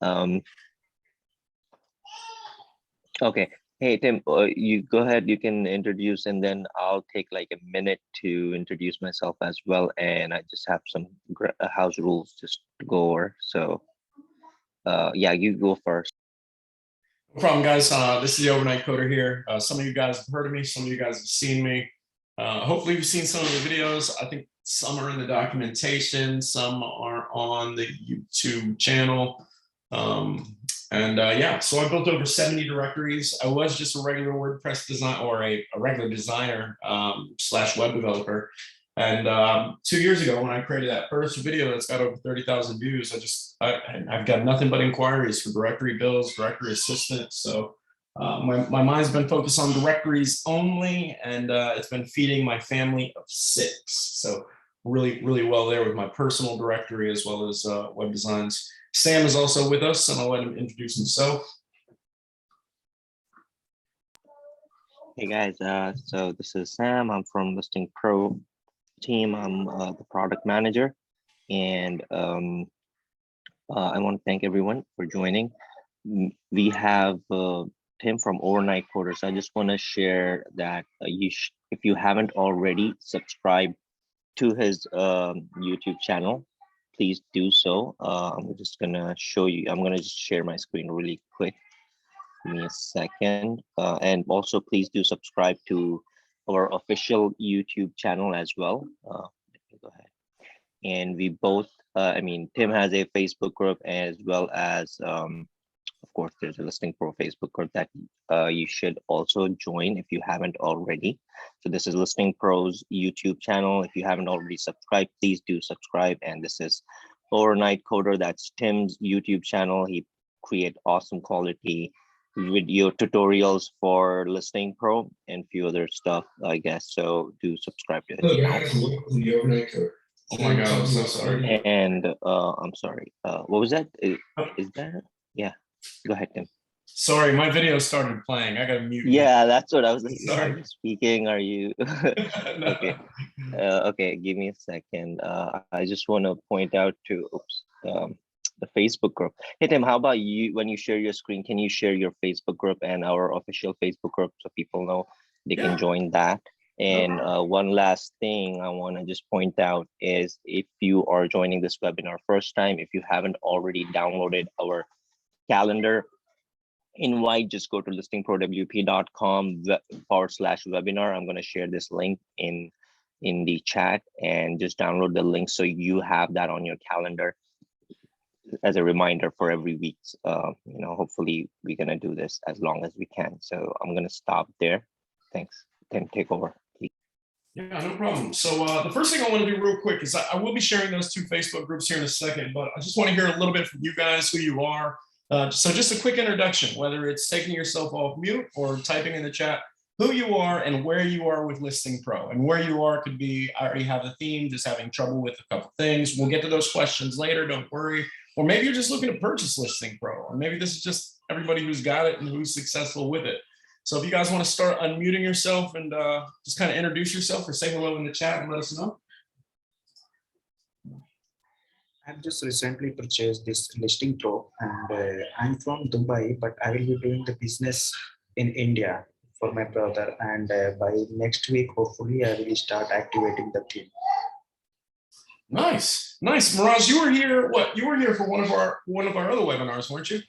Um, okay. Hey, Tim, you go ahead. You can introduce, and then I'll take like a minute to introduce myself as well. And I just have some house rules just to go over. So, yeah, you go first. No problem, guys. This is the Overnight Coder here. Some of you guys have heard of me. Some of you guys have seen me. Hopefully, you've seen some of the videos. I think some are in the documentation. Some are on the YouTube channel. Yeah, so I built over 70 directories. I was just a regular WordPress design or a regular designer slash web developer. And 2 years ago, when I created that first video that's got over 30,000 views, I've got nothing but inquiries for directory builds, directory assistance. So my mind's been focused on directories only, and it's been feeding my family of 6. So really, really well there with my personal directory as well as web designs. Sam is also with us, and I'll let him introduce himself. Hey guys, so this is Sam. I'm from ListingPro team. I'm the product manager, and I want to thank everyone for joining. We have Tim from Overnight Coders. I just want to share that if you haven't already subscribed to his YouTube channel, please do so. I'm just gonna show you. I'm gonna just share my screen really quick. Give me a second. And also, please do subscribe to our official YouTube channel as well. Let me go ahead. And we both, Tim has a Facebook group as well as, of course, there's a ListingPro Facebook group that you should also join if you haven't already. So this is ListingPro's YouTube channel. If you haven't already subscribed, please do subscribe. And this is Overnight Coder. That's Tim's YouTube channel. He create awesome quality video tutorials for ListingPro and a few other stuff, I guess. So do subscribe to his channel. Oh my God, I'm so sorry. And I'm sorry. What was that? Is that? Yeah. Go ahead, Tim. Sorry, my video started playing. I got to mute. Yeah, that's what I was like. Are you speaking? Are you? Okay. Okay, give me a second. I just want to point out to the Facebook group. Hey Tim, how about you? When you share your screen, can you share your Facebook group and our official Facebook group so people know they can join that? And one last thing I want to just point out is if you are joining this webinar first time, if you haven't already downloaded our calendar invite, just go to listingprowp.com/webinar. I'm going to share this link in the chat and just download the link so you have that on your calendar as a reminder for every week. Hopefully we're going to do this as long as we can. So I'm going to stop there. Thanks. Tim, take over. Yeah, no problem. So the first thing I want to do real quick is I will be sharing those 2 Facebook groups here in a second, but I just want to hear a little bit from you guys, who you are. So just a quick introduction, whether it's taking yourself off mute or typing in the chat, who you are and where you are with ListingPro. And where you are could be, I already have a theme, just having trouble with a couple things. We'll get to those questions later, don't worry. Or maybe you're just looking to purchase ListingPro, or maybe this is just everybody who's got it and who's successful with it. So if you guys want to start unmuting yourself and just kind of introduce yourself or say hello in the chat and let us know. I've just recently purchased this ListingPro, and I'm from Dubai, but I will be doing the business in India for my brother. And by next week, hopefully, I will start activating the team. Nice, nice. Mirage, you were here. What? You were here for one of our other webinars, weren't you?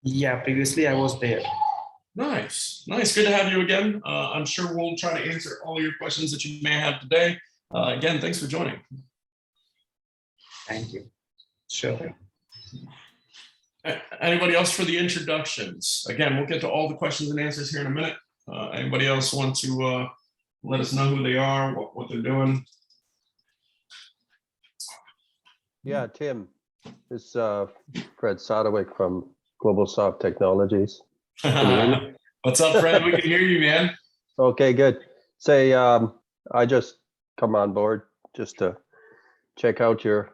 Yeah, previously I was there. Nice, nice. Good to have you again. I'm sure we'll try to answer all your questions that you may have today. Again, thanks for joining. Thank you. Sure. Anybody else for the introductions? Again, we'll get to all the questions and answers here in a minute. Anybody else want to let us know who they are, what they're doing? Yeah, Tim, it's Fred Sadowik from Global Soft Technologies. Can you hear me? What's up, Fred? We can hear you, man. Okay, good. Say, I just come on board just to check out your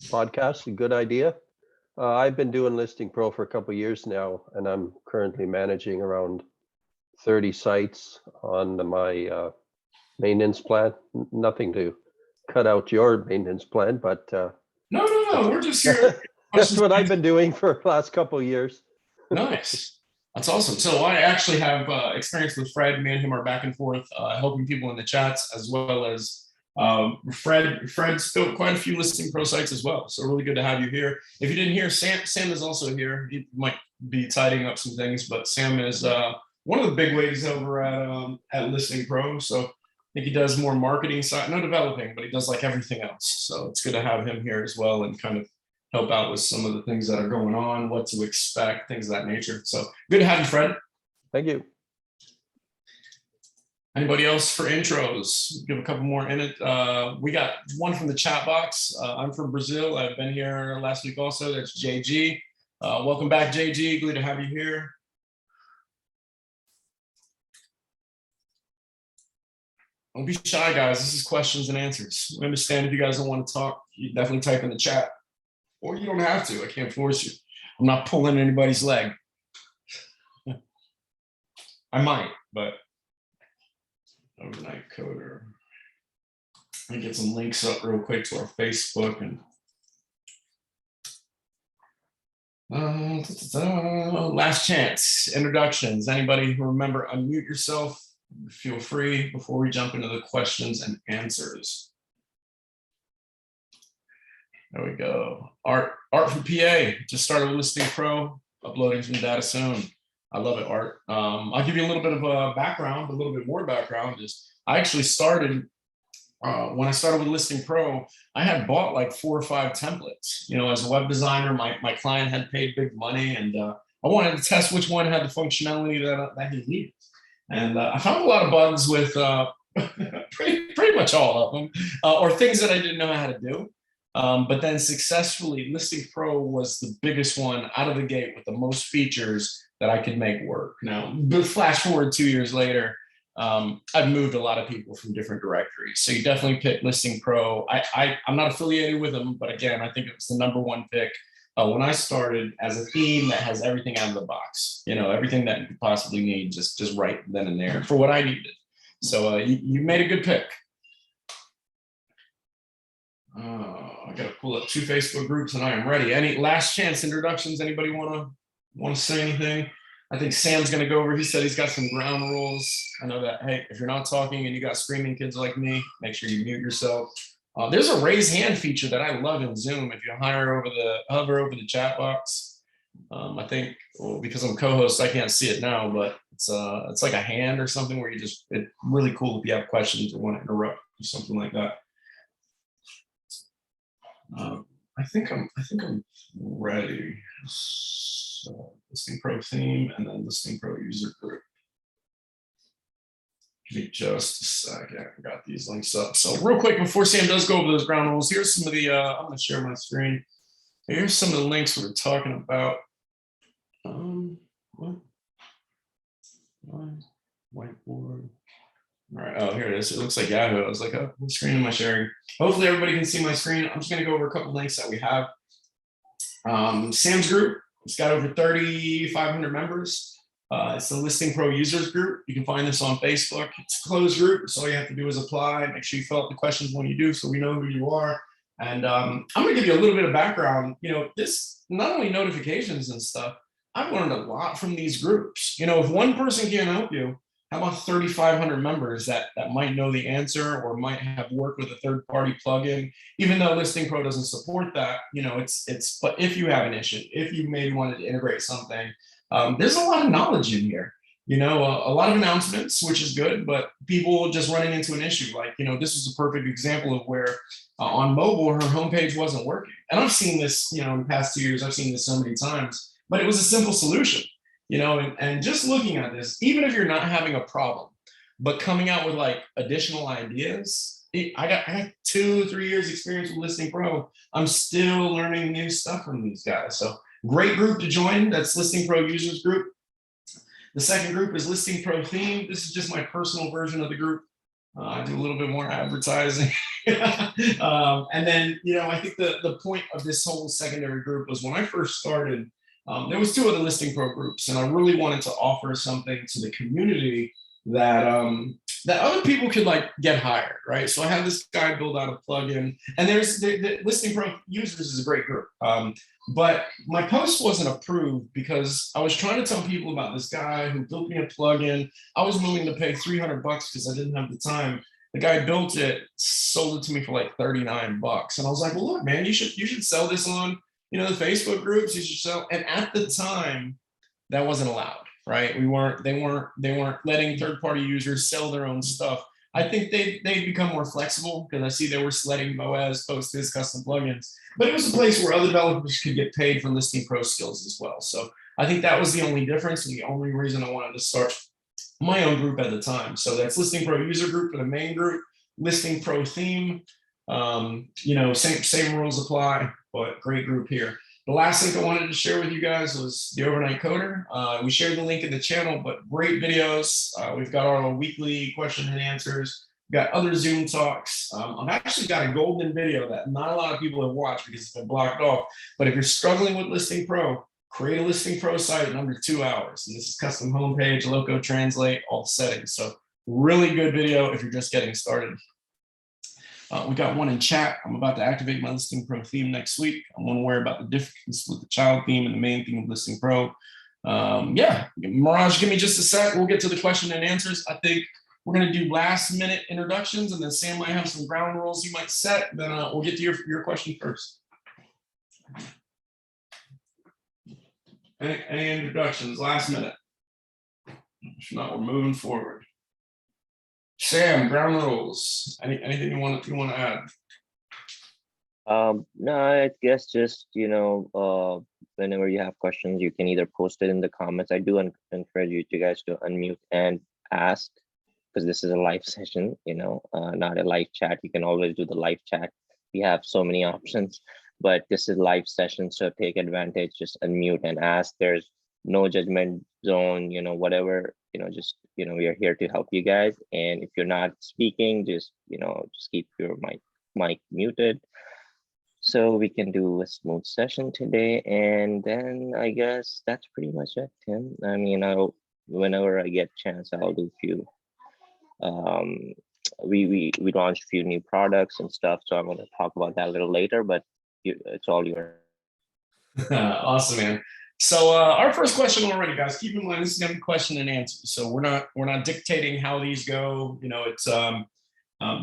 podcast. A good idea. I've been doing ListingPro for a couple of years now, and I'm currently managing around 30 sites on my maintenance plan. Nothing to cut out your maintenance plan, but No. We're just here. That's what I've been doing for the last couple of years. Nice. That's awesome. So I actually have experience with Fred. Me and him are back and forth, helping people in the chats, as well as Fred's built quite a few Listing Pro sites as well. So really good to have you here. If you didn't hear, Sam is also here. He might be tidying up some things, but Sam is one of the big wigs over at Listing Pro. So I think he does more marketing side, no developing, but he does like everything else. So it's good to have him here as well and kind of help out with some of the things that are going on, what to expect, things of that nature. So good to have you, Fred. Thank you. Anybody else for intros? Give a couple more in it. We got one from the chat box. I'm from Brazil. I've been here last week also. That's JG. Welcome back, JG. Glad to have you here. Don't be shy, guys. This is questions and answers. We understand if you guys don't want to talk, you definitely type in the chat. Or you don't have to. I can't force you. I'm not pulling anybody's leg. I might, but overnight coder. Let me get some links up real quick to our Facebook and last chance introductions. Anybody who remember, unmute yourself. Feel free before we jump into the questions and answers. There we go. Art from PA. Just started with Listing Pro, uploading some data soon. I love it, Art. I'll give you a little bit of a background, a little bit more background. Is I actually started, when I started with Listing Pro, I had bought like 4 or 5 templates. You know, as a web designer, my client had paid big money, and I wanted to test which one had the functionality that he needed. And I found a lot of bugs with pretty much all of them, or things that I didn't know how to do. But then successfully, Listing Pro was the biggest one out of the gate with the most features that I could make work. Now, flash forward 2 years later, I've moved a lot of people from different directories. So you definitely pick Listing Pro. I'm not affiliated with them, but again, I think it was the #1 pick when I started, as a theme that has everything out of the box. You know, everything that you could possibly need, just right then and there for what I needed. So you made a good pick. I gotta pull up 2 Facebook groups and I am ready. Any last chance introductions? Anybody want to say anything? I think Sam's gonna go over. He said he's got some ground rules. I know that, hey, if you're not talking and you got screaming kids like me, make sure you mute yourself. There's a raise hand feature that I love in Zoom. If you hover over the chat box, I think, well, because I'm co-host, I can't see it now, but it's like a hand or something where it's really cool if you have questions or want to interrupt or something like that. I think I'm ready. So Listing Pro theme and then Listing Pro user group. Give me just a second. I got these links up. So real quick, before Sam does go over those ground rules, here's some of the, I'm gonna share my screen. Here's some of the links we're talking about. Whiteboard. All right, oh, here it is. It looks like Yahoo. I was like, oh, what screen am I sharing? Hopefully everybody can see my screen. I'm just gonna go over a couple links that we have. Sam's group, it's got over 3,500 members. It's the Listing Pro users group. You can find this on Facebook. It's a closed group, so all you have to do is apply. Make sure you fill out the questions when you do, so we know who you are. And I'm gonna give you a little bit of background. You know, this, not only notifications and stuff, I've learned a lot from these groups. You know, if one person can't help you, how about 3,500 members that might know the answer or might have worked with a third-party plugin, even though Listing Pro doesn't support that, you know, but if you have an issue, if you maybe wanted to integrate something, there's a lot of knowledge in here, you know, a lot of announcements, which is good, but people just running into an issue. Like, you know, this is a perfect example of where on mobile, her homepage wasn't working. And I've seen this, you know, in the past 2 years, I've seen this so many times, but it was a simple solution. You know, and just looking at this, even if you're not having a problem, but coming out with like additional ideas, I got 2 or 3 years experience with Listing Pro. I'm still learning new stuff from these guys. So great group to join. That's Listing Pro users group. The second group is Listing Pro theme. This is just my personal version of the group. I do a little bit more advertising. And then, you know, I think the point of this whole secondary group was when I first started, there was 2 other Listing Pro groups, and I really wanted to offer something to the community that that other people could like get hired, right? So I had this guy build out a plugin, and there's the Listing Pro users is a great group. But my post wasn't approved because I was trying to tell people about this guy who built me a plugin. I was willing to pay $300 because I didn't have the time. The guy built it, sold it to me for like $39. And I was like, well, look, man, you should sell this on, the Facebook groups. You should sell. And at the time, that wasn't allowed, right? They weren't letting third-party users sell their own stuff. I think they've become more flexible because I see they were letting Boaz post his custom plugins, but it was a place where other developers could get paid for Listing Pro skills as well. So I think that was the only difference and the only reason I wanted to start my own group at the time. So that's Listing Pro user group for the main group, Listing Pro theme. Same rules apply, but great group here. The last thing I wanted to share with you guys was the Overnight Coder. We shared the link in the channel, but great videos. We've got our weekly question and answers. We've got other Zoom talks. I've actually got a golden video that not a lot of people have watched because it's been blocked off. But if you're struggling with Listing Pro, create a Listing Pro site in under 2 hours. And this is custom homepage, loco translate, all the settings. So really good video if you're just getting started. We got one in chat. I'm about to activate my Listing Pro theme next week. I want to worry about the difference with the child theme and the main theme of Listing Pro. Mirage, give me just a sec. We'll get to the question and answers. I think we're going to do last minute introductions, and then Sam might have some ground rules you might set. Then we'll get to your question first. Any introductions last minute? If not, we're moving forward. Sam, ground rules. Anything you want to add? No, I guess just whenever you have questions, you can either post it in the comments. I do encourage you guys to unmute and ask, because this is a live session, not a live chat. You can always do the live chat. We have so many options, but this is live session, so take advantage. Just unmute and ask. There's no judgment zone, whatever. We are here to help you guys. And if you're not speaking, just keep your mic muted so we can do a smooth session today. And then I guess that's pretty much it, Tim. I mean, whenever I get a chance, I'll do a few. We launched a few new products and stuff, so I'm going to talk about that a little later, but it's all yours. Awesome, man. So our first question already, guys, keep in mind, this is going to be question and answer. So we're not dictating how these go. It's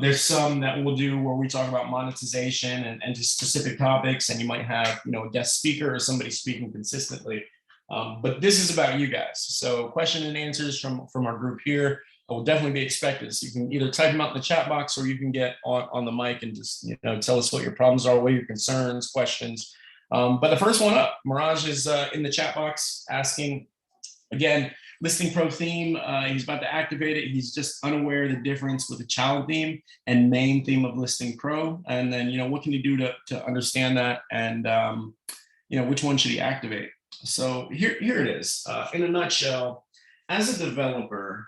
there's some that we'll do where we talk about monetization and just specific topics, and you might have a guest speaker or somebody speaking consistently. But this is about you guys. So question and answers from our group here will definitely be expected. So you can either type them out in the chat box, or you can get on the mic and just tell us what your problems are, what your concerns, questions. But the first one up, Mirage is in the chat box asking, again, Listing Pro theme. He's about to activate it. He's just unaware of the difference with the child theme and main theme of Listing Pro. And then, what can you do to understand that? And, which one should he activate? So here it is. In a nutshell, as a developer,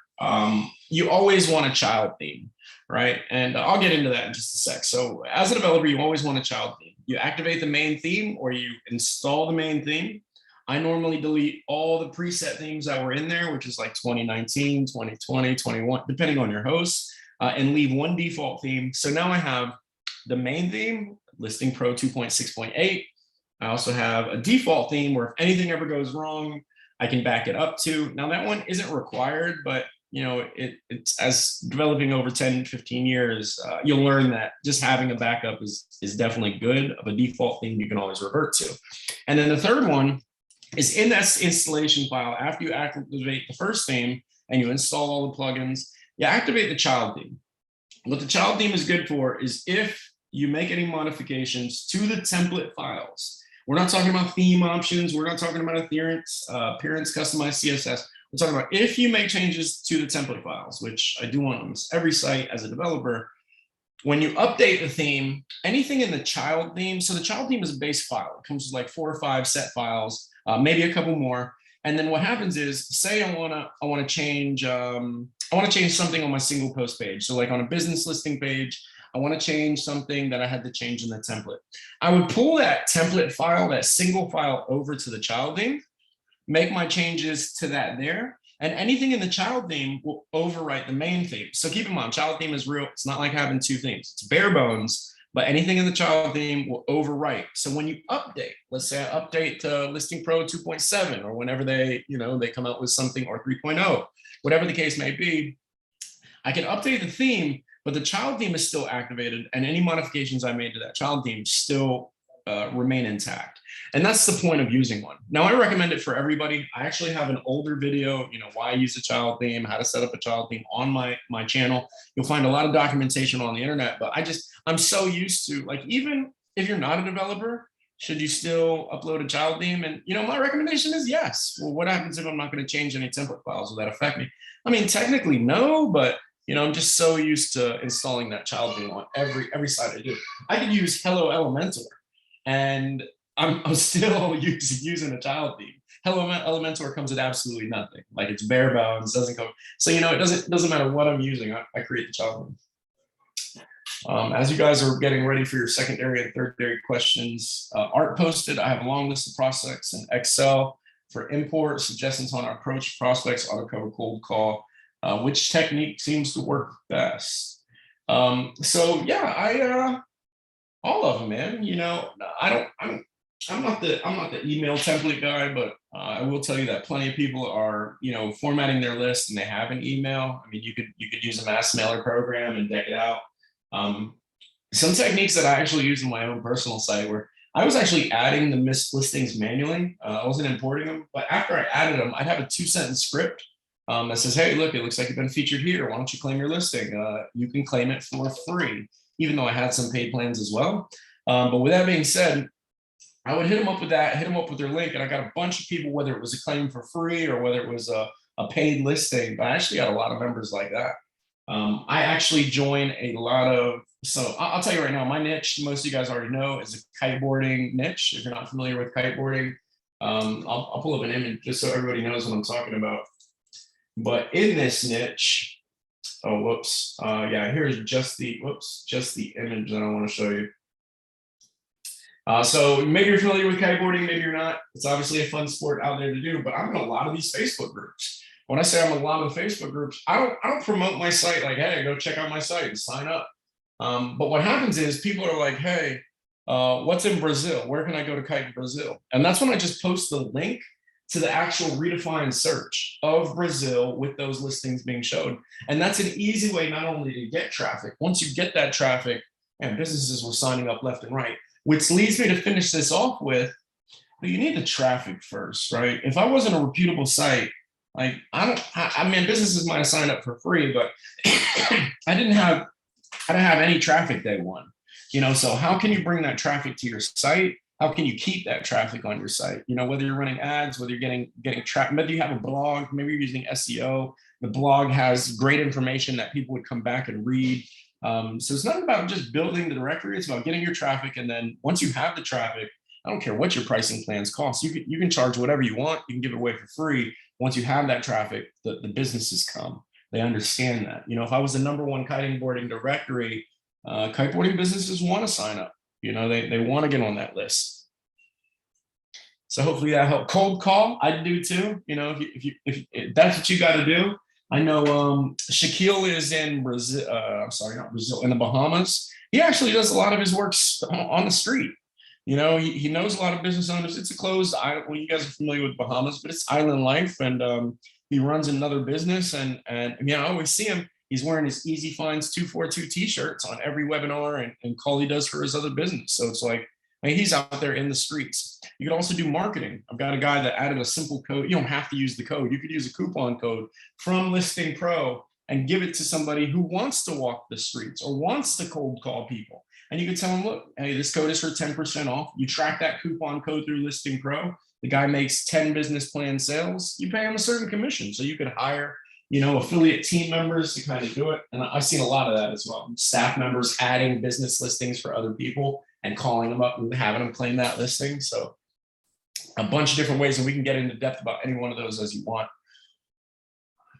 you always want a child theme, right? And I'll get into that in just a sec. So as a developer, you always want a child theme. You activate the main theme or you install the main theme. I normally delete all the preset themes that were in there, which is like 2019, 2020, 21, depending on your host, and leave one default theme. So now I have the main theme, Listing Pro 2.6.8. I also have a default theme where if anything ever goes wrong, I can back it up to. Now that one isn't required, but it's as developing over 10, 15 years, you'll learn that just having a backup is definitely good of a default theme you can always revert to. And then the third one is in that installation file, after you activate the first theme and you install all the plugins, you activate the child theme. What the child theme is good for is if you make any modifications to the template files. We're not talking about theme options. We're not talking about appearance, customized CSS. We're talking about if you make changes to the template files, which I do on almost every site as a developer. When you update the theme, anything in the child theme, so the child theme is a base file. It comes with like 4 or 5 set files, maybe a couple more. And then what happens is, say I want to change something on my single post page. So like on a business listing page, I want to change something that I had to change in the template. I would pull that template file, that single file, over to the child theme, make my changes to that there, And anything in the child theme will overwrite the main theme. So keep in mind, child theme is real. It's not like having two themes. It's bare bones, but anything in the child theme will overwrite. So when you update, let's say I update to ListingPro 2.7 or whenever they come out with something, or 3.0, whatever the case may be, I can update the theme, but the child theme is still activated, and any modifications I made to that child theme still remain intact. And that's the point of using one. Now, I recommend it for everybody. I actually have an older video, why I use a child theme, how to set up a child theme on my channel. You'll find a lot of documentation on the internet, but I'm so used to, like, even if you're not a developer, should you still upload a child theme? And, my recommendation is yes. Well, what happens if I'm not going to change any template files? Will that affect me? I mean, technically no, but I'm just so used to installing that child theme on every site I do. I could use Hello Elementor, and I'm still using a child theme. Hello Elementor comes with absolutely nothing. Like, it's bare bones, doesn't come. So it doesn't matter what I'm using. I create the child theme. As you guys are getting ready for your secondary and tertiary questions, Art posted, I have a long list of prospects in Excel for import, suggestions on our approach, prospects, auto cover, cold call. Which technique seems to work best? So yeah, all of them, man. I'm not the email template guy, but I will tell you that plenty of people are, formatting their list and they have an email. I mean, you could use a mass mailer program and deck it out. Some techniques that I actually use in my own personal site where I was actually adding the missed listings manually. I wasn't importing them, but after I added them, I'd have a 2-sentence script that says, hey, look, it looks like you've been featured here. Why don't you claim your listing? You can claim it for free, even though I had some paid plans as well. But with that being said, I would hit them up with that, hit them up with their link. And I got a bunch of people, whether it was a claim for free or whether it was a paid listing, but I actually got a lot of members like that. I actually join a lot of, so I'll tell you right now, my niche, most of you guys already know, is a kiteboarding niche. If you're not familiar with kiteboarding, I'll pull up an image just so everybody knows what I'm talking about. But in this niche, oh, whoops. Yeah, here's just the image that I want to show you. So maybe you're familiar with kiteboarding, maybe you're not. It's obviously a fun sport out there to do, but I'm in a lot of these Facebook groups. When I say I'm in a lot of the Facebook groups, I don't promote my site like, hey, go check out my site and sign up. But what happens is people are like, hey, what's in Brazil? Where can I go to kite in Brazil? And that's when I just post the link to the actual redefined search of Brazil with those listings being showed. And that's an easy way not only to get traffic, once you get that traffic, and businesses were signing up left and right, which leads me to finish this off with, you need the traffic first, right? If I wasn't a reputable site, like I mean, businesses might have signed up for free, but I didn't have any traffic day one, so how can you bring that traffic to your site? How can you keep that traffic on your site? Whether you're running ads, whether you're getting traffic, maybe you have a blog, maybe you're using SEO. The blog has great information that people would come back and read. So it's not about just building the directory. It's about getting your traffic. And then once you have the traffic, I don't care what your pricing plans cost. You can charge whatever you want. You can give it away for free. Once you have that traffic, the businesses come. They understand that. If I was the #1 kiteboarding directory, kiteboarding businesses want to sign up. They want to get on that list. So hopefully that helped. Cold call, I do too. If that's what you got to do. I know Shaquille is in Brazil. I'm sorry, not Brazil, in the Bahamas. He actually does a lot of his works on the street. He knows a lot of business owners. It's a closed island. Well, you guys are familiar with Bahamas, but it's island life, and he runs another business. And I always see him. He's wearing his Easy Finds 242 t-shirts on every webinar and call he does for his other business. So it's like, he's out there in the streets. You could also do marketing. I've got a guy that added a simple code. You don't have to use the code. You could use a coupon code from ListingPro and give it to somebody who wants to walk the streets or wants to cold call people. And you could tell them, look, hey, this code is for 10% off. You track that coupon code through ListingPro. The guy makes 10 business plan sales. You pay him a certain commission. So you could hire affiliate team members to kind of do it. And I've seen a lot of that as well. Staff members adding business listings for other people and calling them up and having them claim that listing. So a bunch of different ways, and we can get into depth about any one of those as you want.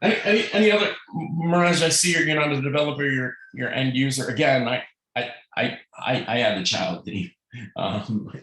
Any other, Mirage, I see you're not a developer, you're end user. Again, I add the child theme.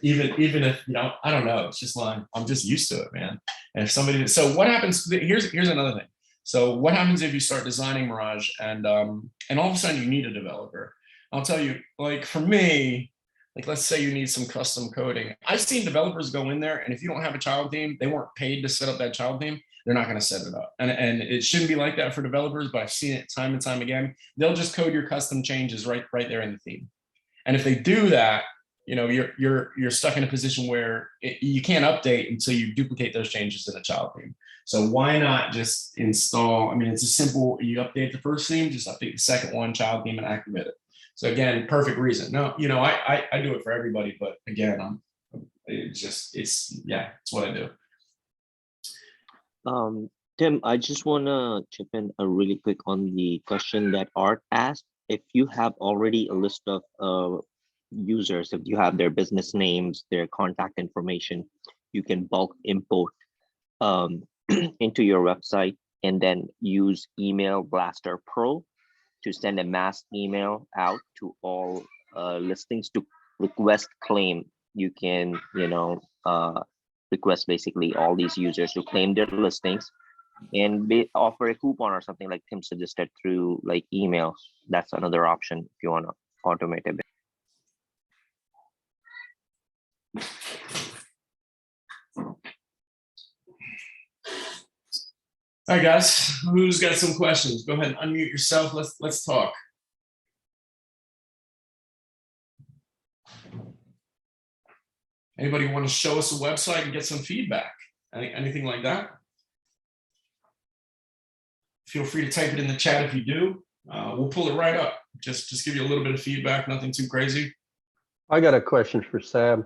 Even if, I don't know, it's just like, I'm just used to it, man. And if somebody, so what happens, here's another thing. So what happens if you start designing Mirage and all of a sudden you need a developer? I'll tell you, like for me, like let's say you need some custom coding. I've seen developers go in there, and if you don't have a child theme, they weren't paid to set up that child theme, they're not going to set it up. And it shouldn't be like that for developers, but I've seen it time and time again. They'll just code your custom changes right there in the theme. And if they do that, you're stuck in a position where you can't update until you duplicate those changes in a child theme. So why not just install? I mean, it's a simple, you update the first theme, just update the second one, child theme, and activate it. So again, perfect reason. No, I do it for everybody, but again, it's what I do. Tim, I just want to chip in a really quick on the question that Art asked. If you have already a list of users, if you have their business names, their contact information, you can bulk import into your website and then use Email Blaster Pro to send a mass email out to all listings to request claim. You can, request basically all these users to claim their listings and offer a coupon or something like Tim suggested through like email. That's another option if you want to automate a bit. All right, guys, who's got some questions? Go ahead and unmute yourself. Let's talk. Anybody want to show us a website and get some feedback? Anything like that? Feel free to type it in the chat if you do. We'll pull it right up. Just give you a little bit of feedback, nothing too crazy. I got a question for Sam.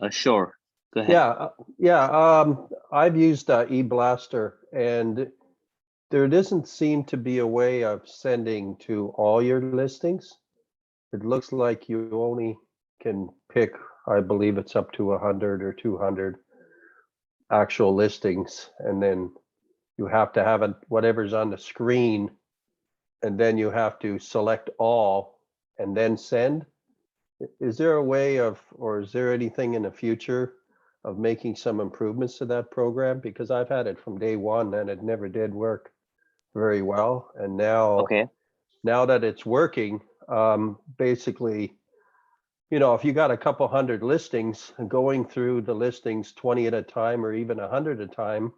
Sure. Go ahead. I've used eBlaster, and there doesn't seem to be a way of sending to all your listings. It looks like you only can pick, I believe it's up to 100 or 200 actual listings, and then you have to have whatever's on the screen, and then you have to select all and then send. Is there a way of, or is there anything in the future of making some improvements to that program? Because I've had it from day one and it never did work very well. And now, now that it's working, basically, if you got a couple hundred listings, going through the listings 20 at a time or even 100 at a time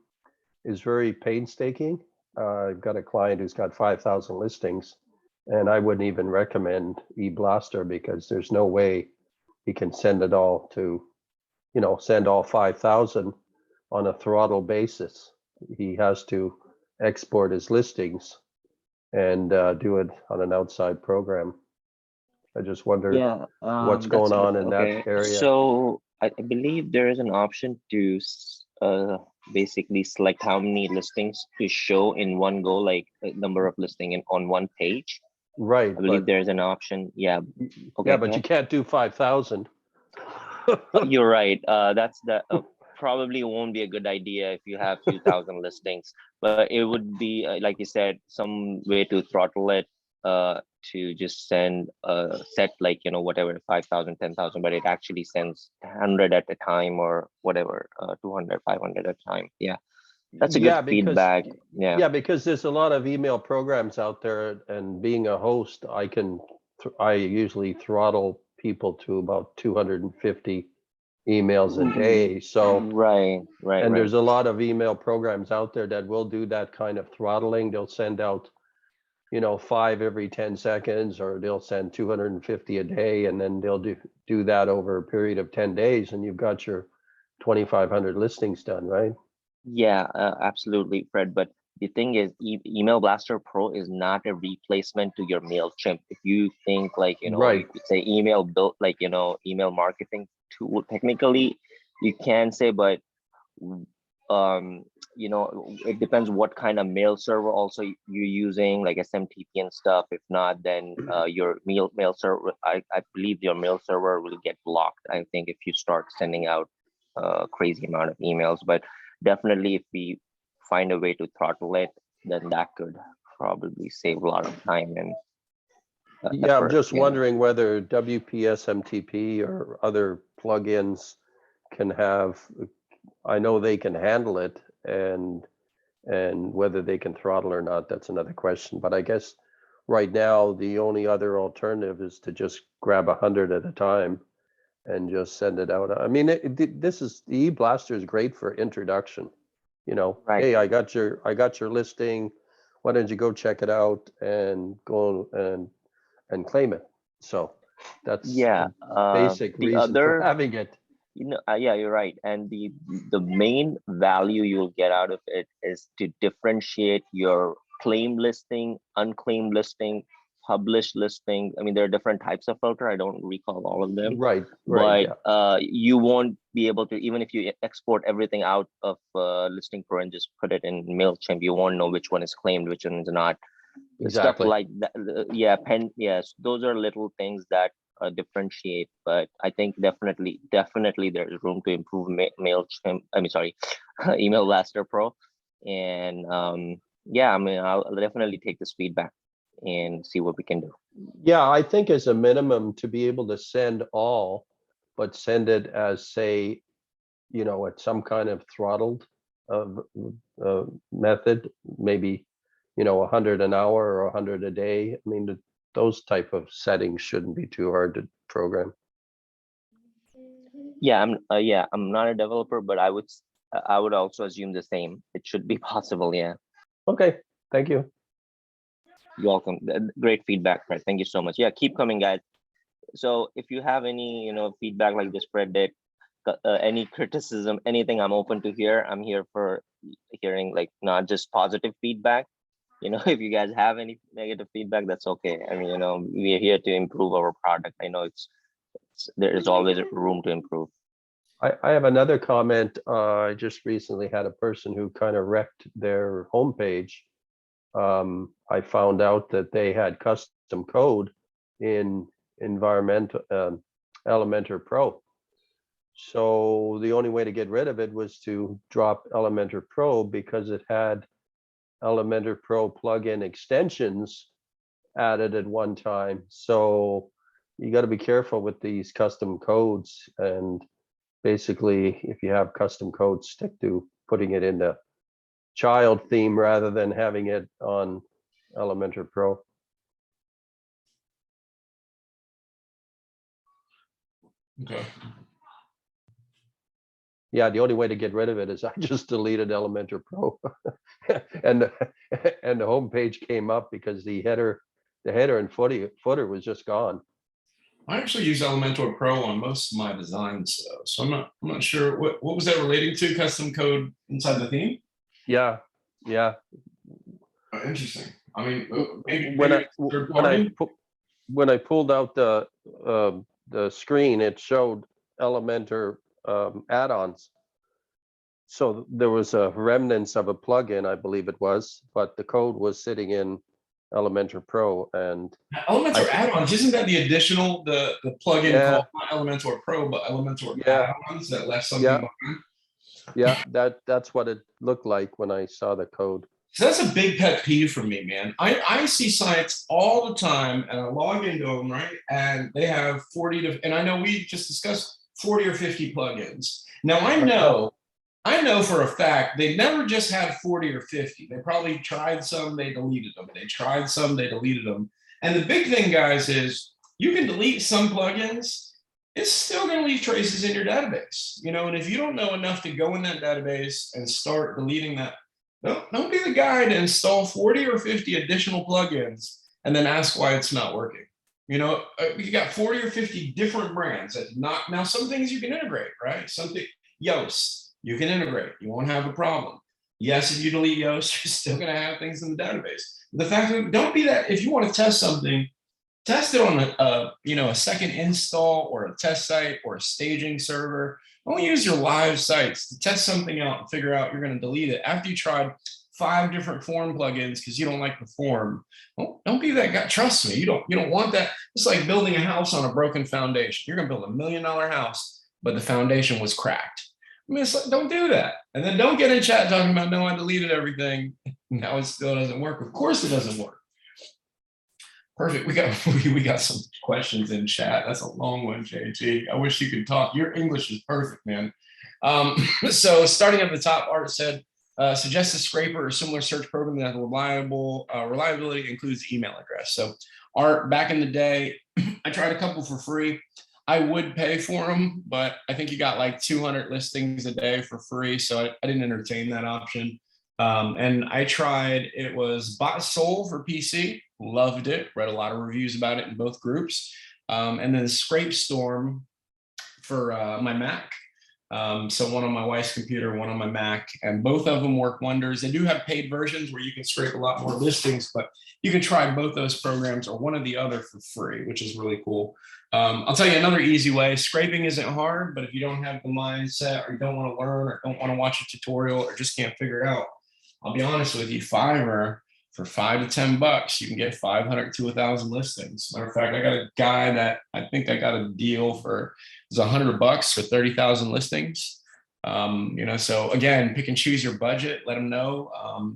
is very painstaking. I've got a client who's got 5,000 listings, and I wouldn't even recommend eBlaster because there's no way he can send it all to, send all 5,000 on a throttle basis. He has to export his listings and do it on an outside program. I just wonder what's going on in that area. So I believe there is an option to basically select how many listings to show in one go, like a number of listing on one page. Right. I believe there's an option. Yeah. Okay. Yeah, but you can't do 5,000. You're right. That's probably won't be a good idea if you have 2,000 listings, but it would be like you said, some way to throttle it to just send set like whatever 5,000, 10,000, but it actually sends 100 at a time or whatever 200, 500 at a time. Yeah, that's a good feedback. Yeah, because there's a lot of email programs out there, and being a host, I usually throttle people to about 250 emails a day. So right. There's a lot of email programs out there that will do that kind of throttling. They'll send out 5 every 10 seconds, or they'll send 250 a day, and then they'll do that over a period of 10 days, and you've got your 2,500 listings done, right? Yeah, absolutely, Fred. But the thing is, Email Blaster Pro is not a replacement to your MailChimp. If you think like, right, you could say email built like, email marketing tool, technically you can say, but it depends what kind of mail server also you're using, like SMTP and stuff. If not, then your mail server, I believe your mail server will get blocked, I think, if you start sending out a crazy amount of emails. But definitely if we find a way to throttle it, then that could probably save a lot of time and Yeah, I'm effort. just Yeah. wondering whether WPSMTP or other plugins can have, I know they can handle it, and whether they can throttle or not, that's another question. But I guess right now, the only other alternative is to just grab 100 at a time and just send it out. I mean, this is, the e-blaster is great for introduction. You know, Right. hey, I got your listing. Why don't you go check it out and go and claim it? So that's Yeah. the basic The reason for other, having it. yeah, you're right. And the main value you'll get out of it is to differentiate your claimed listing, unclaimed listing, published listing. I mean, there are different types of filter. I don't recall all of them, Right, but yeah. you won't be able to, even if you export everything out of ListingPro and just put it in MailChimp, you won't know which one is claimed, which one is not. Stuff Exactly. like that. Yes, those are little things that differentiate. But I think definitely there's room to improve MailChimp. I mean, sorry, Email Blaster Pro. And yeah, I mean, I'll definitely take this feedback and see what we can do. Yeah, I think as a minimum to be able to send all, but send it as, say, you know, at some kind of throttled method, maybe, you know, 100 an hour or 100 a day. I mean, those type of settings shouldn't be too hard to program. Yeah, I'm not a developer, but I would also assume the same. It should be possible. Yeah. Okay, thank you. You're welcome. Great feedback, Fred. Thank you so much. Yeah, keep coming, guys. So if you have any, feedback like this, Fred did, any criticism, anything, I'm open to hear. I'm here for hearing, like, not just positive feedback. If you guys have any negative feedback, that's okay. I mean, we're here to improve our product. I know there is always room to improve. I have another comment. I just recently had a person who kind of wrecked their homepage. I found out that they had custom code in Elementor Pro. So the only way to get rid of it was to drop Elementor Pro, because it had Elementor Pro plugin extensions added at one time. So you got to be careful with these custom codes. And basically, if you have custom codes, stick to putting it in the child theme rather than having it on Elementor Pro. Okay. Yeah, the only way to get rid of it is I just deleted Elementor Pro, and the homepage came up because the header and footer was just gone. I actually use Elementor Pro on most of my designs, so I'm not sure what was that relating to, custom code inside the theme. Yeah. Oh, interesting. I mean, maybe when I pulled out the screen, it showed Elementor add-ons. So there was a remnants of a plugin, I believe it was, but the code was sitting in Elementor Pro. And Elementor add-ons, isn't that the additional, the plugin called not Elementor Pro, but Elementor add-ons that left something behind? Yeah, that's what it looked like when I saw the code. So that's a big pet peeve for me, man. I see sites all the time and I log into them, right? And they have 40 to, and I know we just discussed 40 or 50 plugins. Now I know for a fact they never just had 40 or 50. They probably tried some, they deleted them. They tried some, they deleted them. And the big thing, guys, is you can delete some plugins. It's still going to leave traces in your database, and if you don't know enough to go in that database and start deleting that, don't be the guy to install 40 or 50 additional plugins and then ask why it's not working. You got 40 or 50 different brands that now some things you can integrate, right? Something, Yoast, you can integrate, you won't have a problem. Yes, if you delete Yoast, you're still going to have things in the database. The fact that, don't be that, if you want to test something, test it on a second install or a test site or a staging server. Don't use your live sites to test something out and figure out you're going to delete it after you tried 5 different form plugins because you don't like the form. Well, don't be that guy. Trust me, you don't want that. It's like building a house on a broken foundation. You're going to build $1 million house, but the foundation was cracked. I mean, it's like, don't do that. And then don't get in chat talking about, no, I deleted everything. Now it still doesn't work. Of course it doesn't work. Perfect. We got some questions in chat. That's a long one, JG. I wish you could talk. Your English is perfect, man. So starting at the top, Art said, suggest a scraper or similar search program that has reliability includes email address. So Art, back in the day, I tried a couple for free. I would pay for them, but I think you got like 200 listings a day for free. So I didn't entertain that option. And I tried, it was Bot Soul for PC, loved it, read a lot of reviews about it in both groups. And then Scrape Storm for my Mac. So one on my wife's computer, one on my Mac, and both of them work wonders. They do have paid versions where you can scrape a lot more listings, but you can try both those programs or one or the other for free, which is really cool. I'll tell you another easy way. Scraping isn't hard, but if you don't have the mindset or you don't want to learn or don't want to watch a tutorial or just can't figure it out, I'll be honest with you, Fiverr, for $5 to $10, you can get 500 to 1,000 listings. Matter of fact, I got a guy that I think I got a deal for, it was $100 for 30,000 listings. So again, pick and choose your budget, let them know.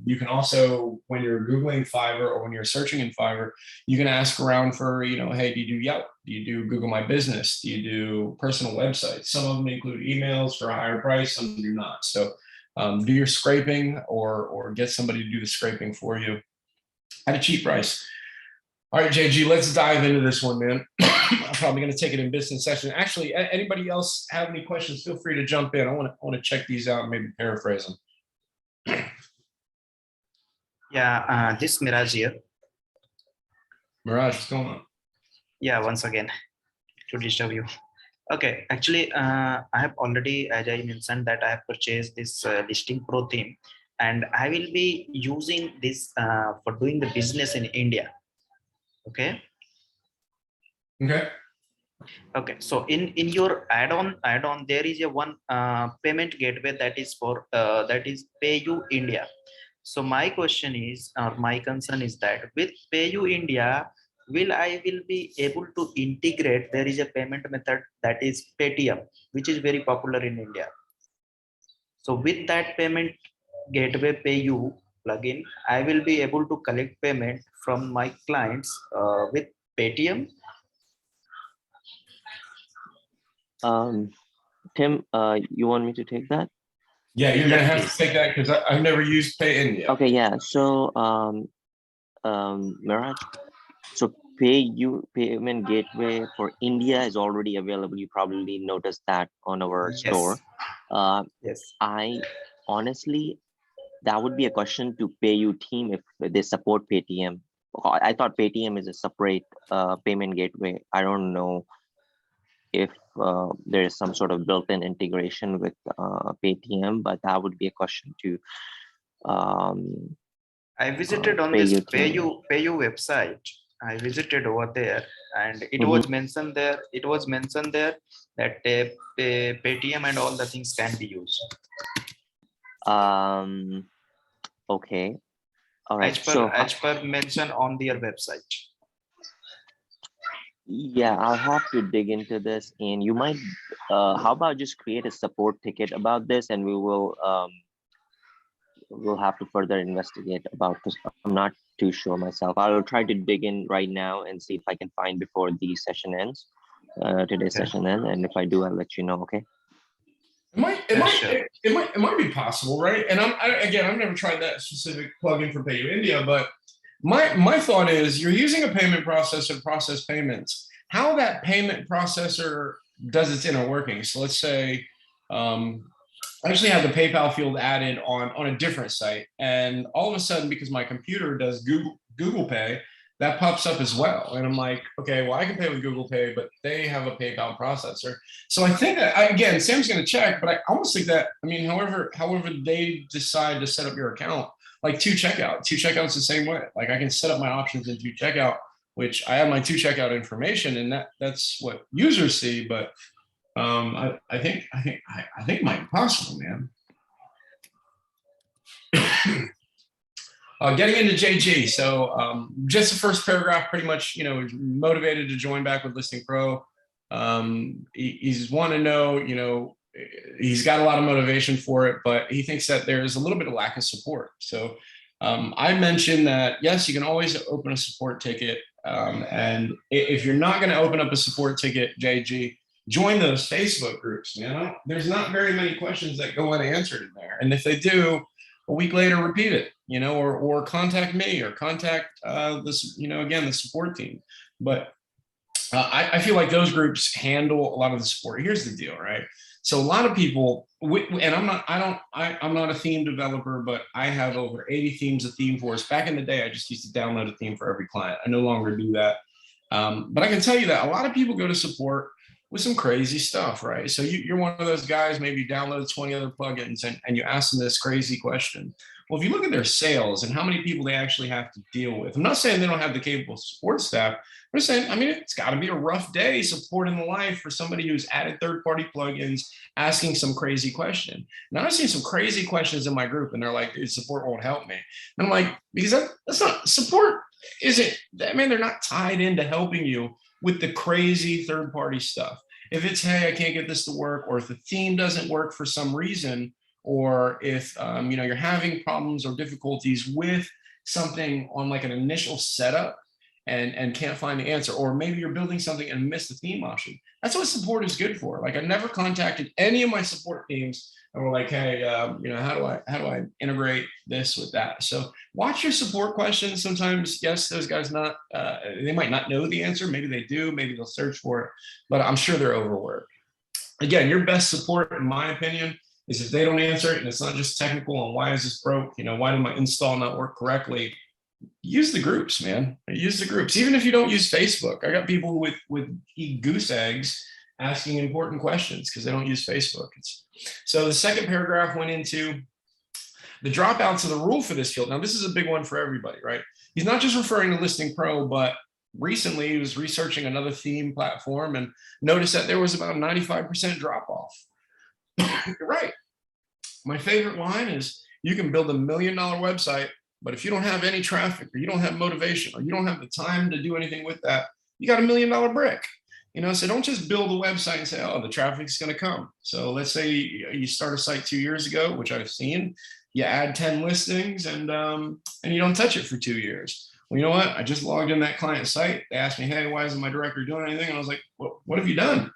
You can also, when you're Googling Fiverr or when you're searching in Fiverr, you can ask around for, hey, do you do Yelp? Do you do Google My Business? Do you do personal websites? Some of them include emails for a higher price, some do not. So do your scraping or get somebody to do the scraping for you at a cheap price. All right, JG, let's dive into this one, man. I'm probably going to take it in business session. Actually, anybody else have any questions? Feel free to jump in. I want to check these out and maybe paraphrase them. Yeah, this Miraj here. Miraj, what's going on? Yeah, once again, to disturb you. Okay, actually, I have already, as I mentioned, that I have purchased this ListingPro theme, and I will be using this for doing the business in India. Okay. Okay, so in your add-on there is a one payment gateway that is for that is PayU India. So my question is, or my concern is that with PayU India, I will be able to integrate, there is a payment method that is Paytm, which is very popular in India. So with that payment gateway PayU plugin, I will be able to collect payment from my clients with Paytm. Tim, you want me to take that? Yeah, you're gonna have to take that because I've never used Pay India. Okay, yeah. So Miraj, so payment gateway for India is already available. You probably noticed that on our store. Yes. I honestly, that would be a question to PayU team if they support Paytm. I thought Paytm is a separate payment gateway. I don't know if there is some sort of built-in integration with Paytm, but that would be a question to I visited on this PayU website. I visited over there, and it was mentioned there. It was mentioned there that Paytm and all the things can be used. Okay. All right. As per mention on their website. Yeah, I'll have to dig into this, and you might. How about just create a support ticket about this, and we will. We'll have to further investigate about this. I'm not too sure myself. I'll try to dig in right now and see if I can find before the session ends, today's session ends. And if I do, I'll let you know. Okay. It might be possible, right? And I've never tried that specific plugin for PayU India, but my thought is you're using a payment processor to process payments. How that payment processor does its inner working. So let's say I actually have the PayPal field added on a different site, and all of a sudden, because my computer does Google Pay, that pops up as well. And I'm like, okay, well, I can pay with Google Pay, but they have a PayPal processor. So I think that, again, Sam's going to check, but I almost think that, I mean, however they decide to set up your account, like 2Checkout the same way. Like I can set up my options in 2Checkout, which I have my 2Checkout information, and that's what users see, but I think it might be possible, man. Getting into JG. So just the first paragraph, pretty much, motivated to join back with ListingPro. He's want to know, he's got a lot of motivation for it, but he thinks that there's a little bit of lack of support. So I mentioned that, yes, you can always open a support ticket. And if you're not going to open up a support ticket, JG, join those Facebook groups. There's not very many questions that go unanswered in there. And if they do, a week later, repeat it, or contact me or contact this, again, the support team. But I feel like those groups handle a lot of the support. Here's the deal, right? So a lot of people, and I'm not a theme developer, but I have over 80 themes of ThemeForce. Back in the day, I just used to download a theme for every client. I no longer do that. But I can tell you that a lot of people go to support with some crazy stuff, right? So you're one of those guys, maybe you download 20 other plugins and you ask them this crazy question. Well, if you look at their sales and how many people they actually have to deal with, I'm not saying they don't have the capable support staff. I'm just saying, it's got to be a rough day supporting the life for somebody who's added third-party plugins, asking some crazy question. Now I've seen some crazy questions in my group, and they're like, "Dude, support won't help me." And I'm like, because that's not support. They're not tied into helping you with the crazy third-party stuff. If it's, hey, I can't get this to work, or if the theme doesn't work for some reason, or if you're having problems or difficulties with something on like an initial setup and can't find the answer, or maybe you're building something and miss the theme option. That's what support is good for. Like I never contacted any of my support teams and were like, hey, how do I integrate this with that? So watch your support questions. Sometimes, yes, those guys they might not know the answer. Maybe they do. Maybe they'll search for it, but I'm sure they're overworked. Again, your best support, in my opinion, is if they don't answer it, and it's not just technical on why is this broke, why did my install not work correctly? Use the groups, man. Use the groups. Even if you don't use Facebook, I got people with goose eggs asking important questions because they don't use Facebook. So the second paragraph went into the dropouts of the rule for this field. Now, this is a big one for everybody, right? He's not just referring to ListingPro, but recently he was researching another theme platform and noticed that there was about a 95% drop off. You're right. My favorite line is, you can build $1 million website, but if you don't have any traffic, or you don't have motivation, or you don't have the time to do anything with that, you got $1 million brick. So don't just build a website and say, oh, the traffic's going to come. So let's say you start a site 2 years ago, which I've seen, you add 10 listings and you don't touch it for 2 years. Well, you know what? I just logged in that client site. They asked me, hey, why isn't my directory doing anything? And I was like, well, what have you done?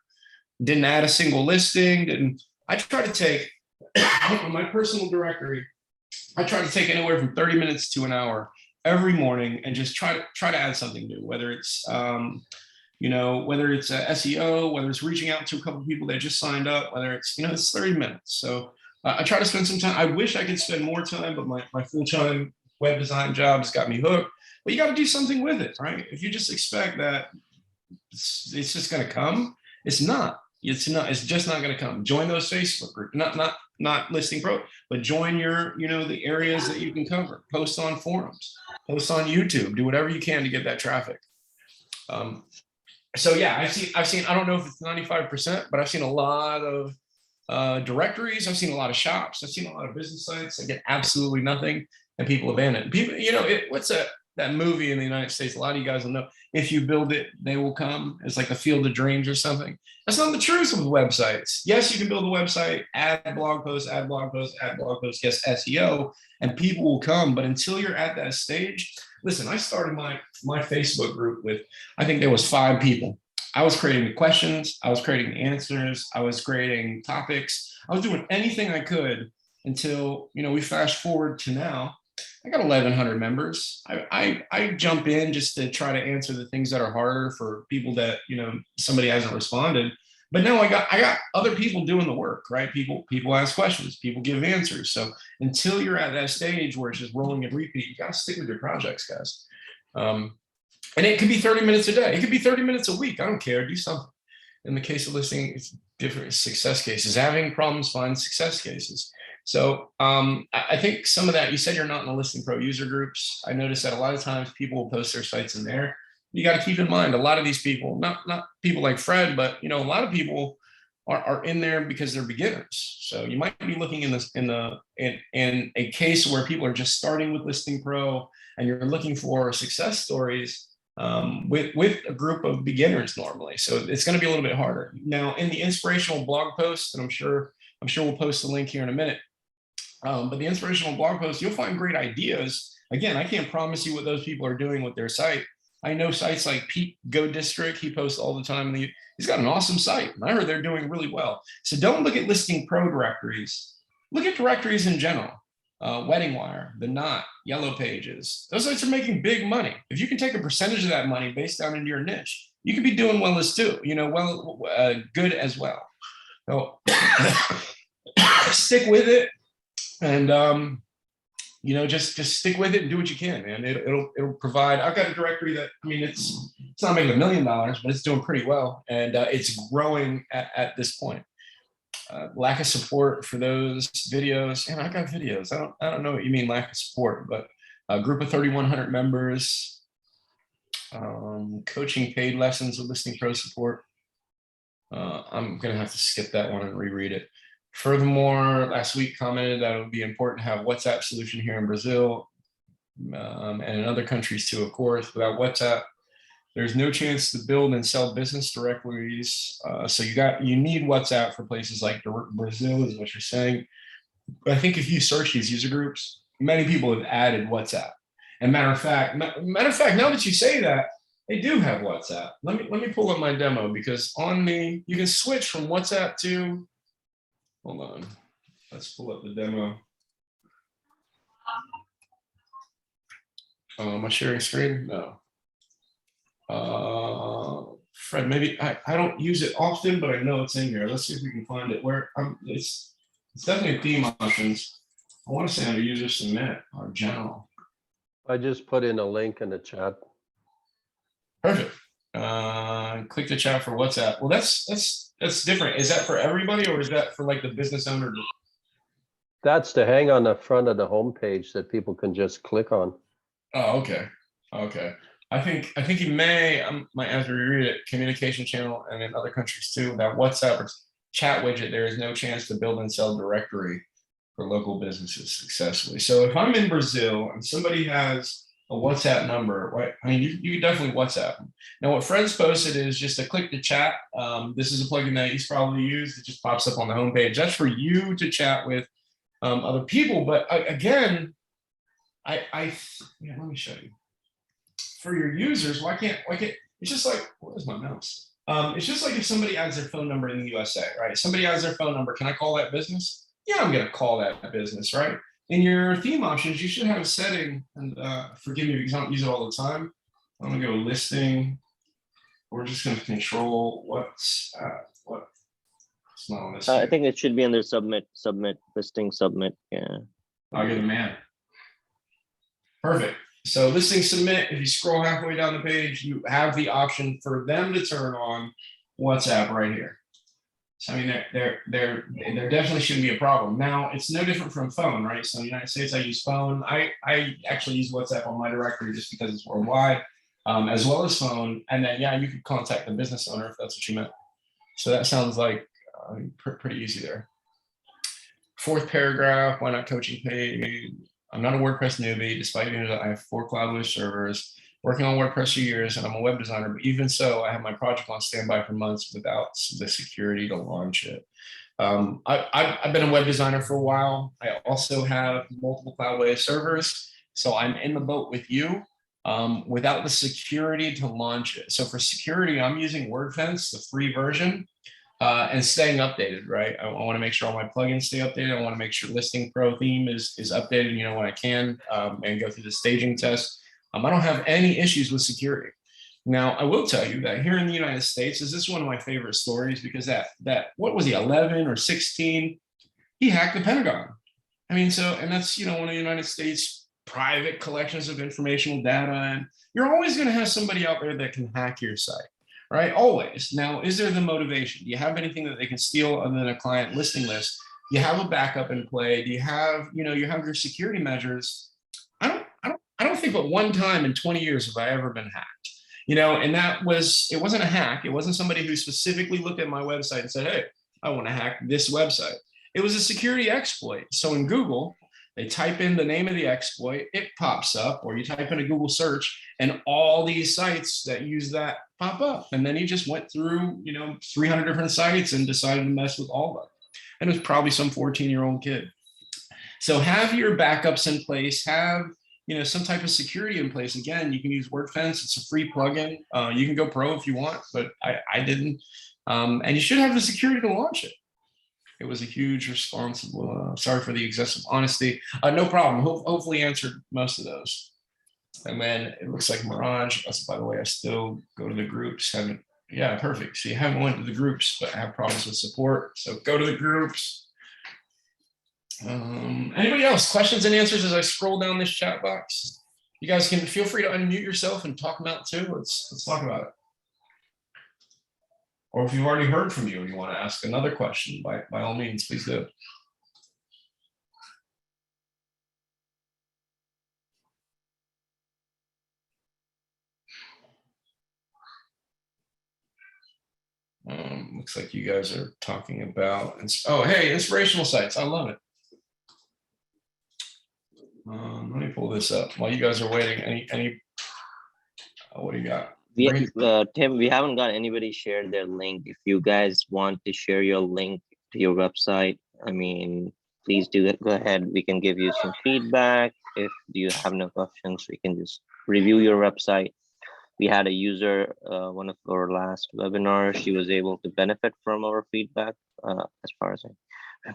Didn't add a single listing. I try to take on my personal directory, I try to take anywhere from 30 minutes to an hour every morning and just try to add something new, whether it's whether it's SEO, whether it's reaching out to a couple of people that just signed up, whether it's it's 30 minutes. So I try to spend some time. I wish I could spend more time, but my full-time web design job has got me hooked. But you got to do something with it, right? If you just expect that it's just going to come, it's not. It's just not going to come. Join those Facebook groups, not ListingPro, but join your, the areas that you can cover. Post on forums, post on YouTube, do whatever you can to get that traffic. So yeah, I've seen, I don't know if it's 95%, but I've seen a lot of directories. I've seen a lot of shops. I've seen a lot of business sites that get absolutely nothing and people abandon. People, what's that movie in the United States? A lot of you guys will know, if you build it, they will come. It's like the Field of Dreams or something. That's not the truth with websites. Yes, you can build a website, add blog posts, add blog posts, add blog posts, yes, SEO, and people will come. But until you're at that stage, listen, I started my Facebook group with, I think there was 5 people. I was creating the questions. I was creating the answers. I was creating topics. I was doing anything I could until, we fast forward to now. I got 1,100 members. I jump in just to try to answer the things that are harder for people that, somebody hasn't responded. But now I got other people doing the work, right? People ask questions, people give answers. So until you're at that stage where it's just rolling and repeat, you got to stick with your projects, guys. And it could be 30 minutes a day. It could be 30 minutes a week. I don't care. Do something. In the case of listing, it's different success cases. Having problems, find success cases. So I think some of that, you said you're not in the ListingPro user groups. I noticed that a lot of times people will post their sites in there. You got to keep in mind, a lot of these people, not people like Fred, but a lot of people are in there because they're beginners. So you might be looking in a case where people are just starting with ListingPro and you're looking for success stories with a group of beginners normally. So it's going to be a little bit harder. Now in the inspirational blog post, and I'm sure we'll post the link here in a minute. But the inspirational blog post, you'll find great ideas. Again, I can't promise you what those people are doing with their site. I know sites like Pete Go District, he posts all the time. And he's got an awesome site. And I heard they're doing really well. So don't look at ListingPro directories. Look at directories in general. Wedding Wire, The Knot, Yellow Pages. Those sites are making big money. If you can take a percentage of that money based down into your niche, you could be doing well as too, good as well. So stick with it, and just stick with it and do what you can, man. It'll provide. I've got a directory that, I mean, it's not making $1 million, but it's doing pretty well, and it's growing at this point. Lack of support for those videos, and I got videos. I don't know what you mean lack of support, but a group of 3,100 members, coaching paid lessons with ListingPro support. I'm gonna have to skip that one and reread it. Furthermore, last week commented that it would be important to have WhatsApp solution here in Brazil and in other countries too, of course. Without WhatsApp, there's no chance to build and sell business directories. So you need WhatsApp for places like Brazil, is what you're saying. But I think if you search these user groups, many people have added WhatsApp. And matter of fact, now that you say that, they do have WhatsApp. Let me pull up my demo, because you can switch from WhatsApp to, hold on, let's pull up the demo. Am I sharing screen? No. Fred, maybe I don't use it often, but I know it's in here. Let's see if we can find it. It's definitely theme options. I want to say under user submit or general. I just put in a link in the chat. Perfect. Click the chat for WhatsApp. Well, that's different. Is that for everybody, or is that for like the business owner? That's to hang on the front of the homepage that people can just click on. Oh, okay. Okay. I think you might have to reread it. Communication channel, and in other countries too, that WhatsApp or chat widget, there is no chance to build and sell directory for local businesses successfully. So if I'm in Brazil and somebody has a WhatsApp number, right? I mean, you definitely WhatsApp them. Now, what Fred's posted is just a click to chat. This is a plugin that he's probably used. It just pops up on the homepage. That's for you to chat with other people. But again, let me show you. For your users, why can't it's just like, where's my mouse? It's just like if somebody adds their phone number in the USA, right? Somebody adds their phone number. Can I call that business? Yeah, I'm going to call that business, right? In your theme options, you should have a setting, and forgive me because I don't use it all the time. I'm going to go listing. We're just going to control what's not on this. I think it should be under submit, listing, submit. Yeah. I'll get a man. Perfect. So listing submit, if you scroll halfway down the page, you have the option for them to turn on WhatsApp right here. So I mean, there definitely shouldn't be a problem. Now, it's no different from phone, right? So in the United States, I use phone. I actually use WhatsApp on my directory just because it's worldwide, as well as phone. And then, yeah, you could contact the business owner if that's what you meant. So that sounds like pretty easy there. Fourth paragraph, why not coaching paid? I'm not a WordPress newbie, despite being I have 4 cloud-based servers, working on WordPress for years, and I'm a web designer. But even so, I have my project on standby for months without the security to launch it. I've been a web designer for a while. I also have multiple cloud-based servers, so I'm in the boat with you without the security to launch it. So for security, I'm using WordFence, the free version. And staying updated, right? I want to make sure all my plugins stay updated. I want to make sure ListingPro theme is updated, when I can, and go through the staging test. I don't have any issues with security. Now, I will tell you that here in the United States, this is one of my favorite stories, because that what was he, 11 or 16? He hacked the Pentagon. I mean, and that's, one of the United States private collections of informational data. And you're always going to have somebody out there that can hack your site. Right, always. Now, is there the motivation? Do you have anything that they can steal other than a client listing list? Do you have a backup in play? Do you have, you have your security measures? I don't think but one time in 20 years have I ever been hacked. And it wasn't a hack. It wasn't somebody who specifically looked at my website and said, hey, I want to hack this website. It was a security exploit. So in Google, they type in the name of the exploit, it pops up, or you type in a Google search, and all these sites that use that pop up. And then he just went through, 300 different sites and decided to mess with all of them. And it was probably some 14-year-old kid. So have your backups in place, have some type of security in place. Again, you can use WordFence. It's a free plugin. You can go pro if you want, but I didn't. And you should have the security to launch it. It was a huge responsible. Sorry for the excessive honesty. No problem. Hopefully answered most of those. And then it looks like Mirage. That's, by the way, I still go to the groups. Haven't. Yeah, perfect. So you haven't went to the groups, but have problems with support. So go to the groups. Anybody else? Questions and answers as I scroll down this chat box. You guys can feel free to unmute yourself and talk about it too. Let's talk about it. Or if you've already heard from you and you want to ask another question, by all means, please do. Looks like you guys are talking about, oh, hey, inspirational sites. I love it. Let me pull this up while you guys are waiting. What do you got? Tim, we haven't got anybody share their link. If you guys want to share your link to your website, I mean, please do that. Go ahead. We can give you some feedback. If you have no questions, we can just review your website. We had a user, one of our last webinars, she was able to benefit from our feedback, as far as I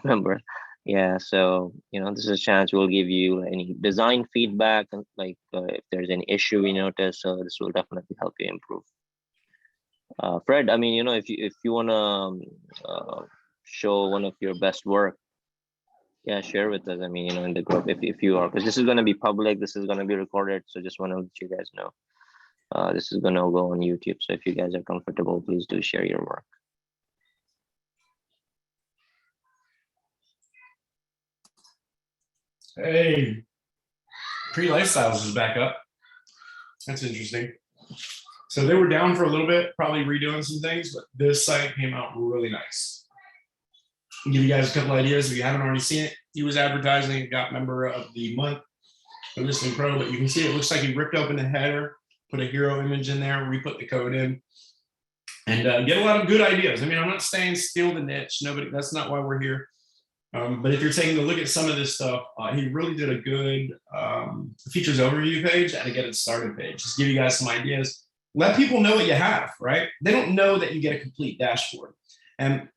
remember. Yeah, so, this is a chance we'll give you any design feedback, and like if there's any issue we notice, so this will definitely help you improve. Fred, I mean, if you want to show one of your best work, yeah, share with us. I mean, in the group, if you are, because this is going to be public, this is going to be recorded, so just want to let you guys know. This is going to go on YouTube. So if you guys are comfortable, please do share your work. Hey, Pre-Lifestyles is back up. That's interesting. So they were down for a little bit, probably redoing some things, but this site came out really nice. I'll give you guys a couple ideas if you haven't already seen it. He was advertising, got member of the month for ListingPro, but you can see it looks like he ripped open the header, put a hero image in there, re-put the code in, and get a lot of good ideas. I mean, I'm not saying steal the niche. Nobody, that's not why we're here. But if you're taking a look at some of this stuff, he really did a good features overview page and a get it started page. Just give you guys some ideas. Let people know what you have, right? They don't know that you get a complete dashboard. And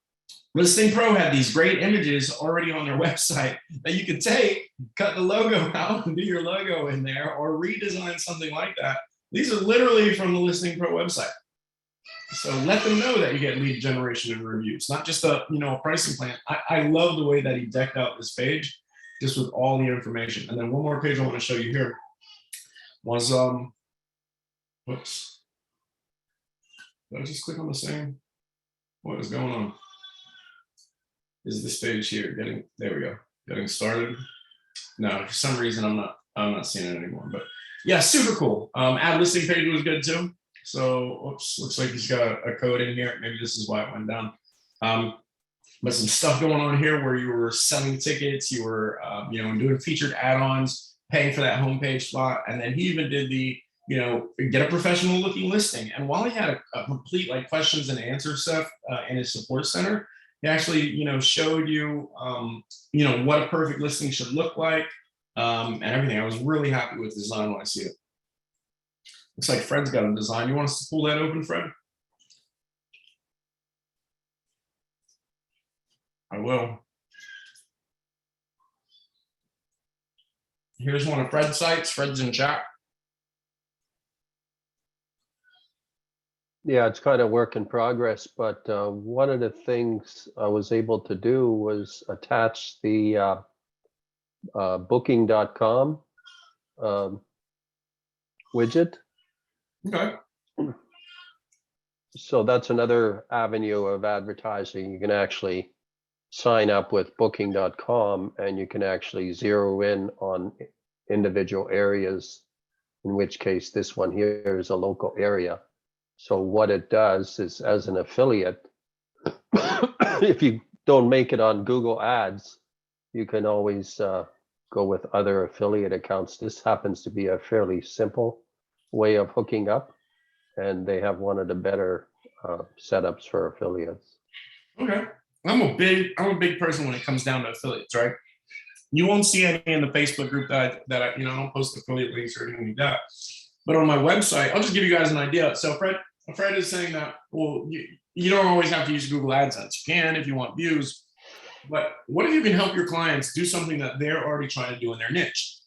ListingPro had these great images already on their website that you could take, cut the logo out and do your logo in there, or redesign something like that. These are literally from the ListingPro website. So let them know that you get lead generation and reviews, not just a pricing plan. I love the way that he decked out this page, just with all the information. And then one more page I want to show you here was whoops. Did I just click on the same? What is going on? Is this page here there we go, getting started? No, for some reason I'm not seeing it anymore. But yeah, super cool. Add listing page was good too. So, oops, looks like he's got a code in here. Maybe this is why it went down. But some stuff going on here where you were selling tickets, you were, doing featured add-ons, paying for that homepage spot. And then he even did the, get a professional looking listing. And while he had a complete like questions and answer stuff in his support center, he actually, showed you, what a perfect listing should look like and everything. I was really happy with the design when I see it. Looks like Fred's got a design. You want us to pull that open, Fred? I will. Here's one of Fred's sites. Fred's in chat. Yeah, it's kind of work in progress, but one of the things I was able to do was attach the booking.com widget. Okay. So that's another avenue of advertising. You can actually sign up with booking.com and you can actually zero in on individual areas, in which case this one here is a local area. So what it does is, as an affiliate, if you don't make it on Google Ads, you can always go with other affiliate accounts. This happens to be a fairly simple way of hooking up, and they have one of the better setups for affiliates. Okay. I'm a big person when it comes down to affiliates, right? You won't see any in the Facebook group that I don't post affiliate links or anything like that. But on my website, I'll just give you guys an idea. So Fred is saying that, well, you don't always have to use Google AdSense. You can if you want views. But what if you can help your clients do something that they're already trying to do in their niche?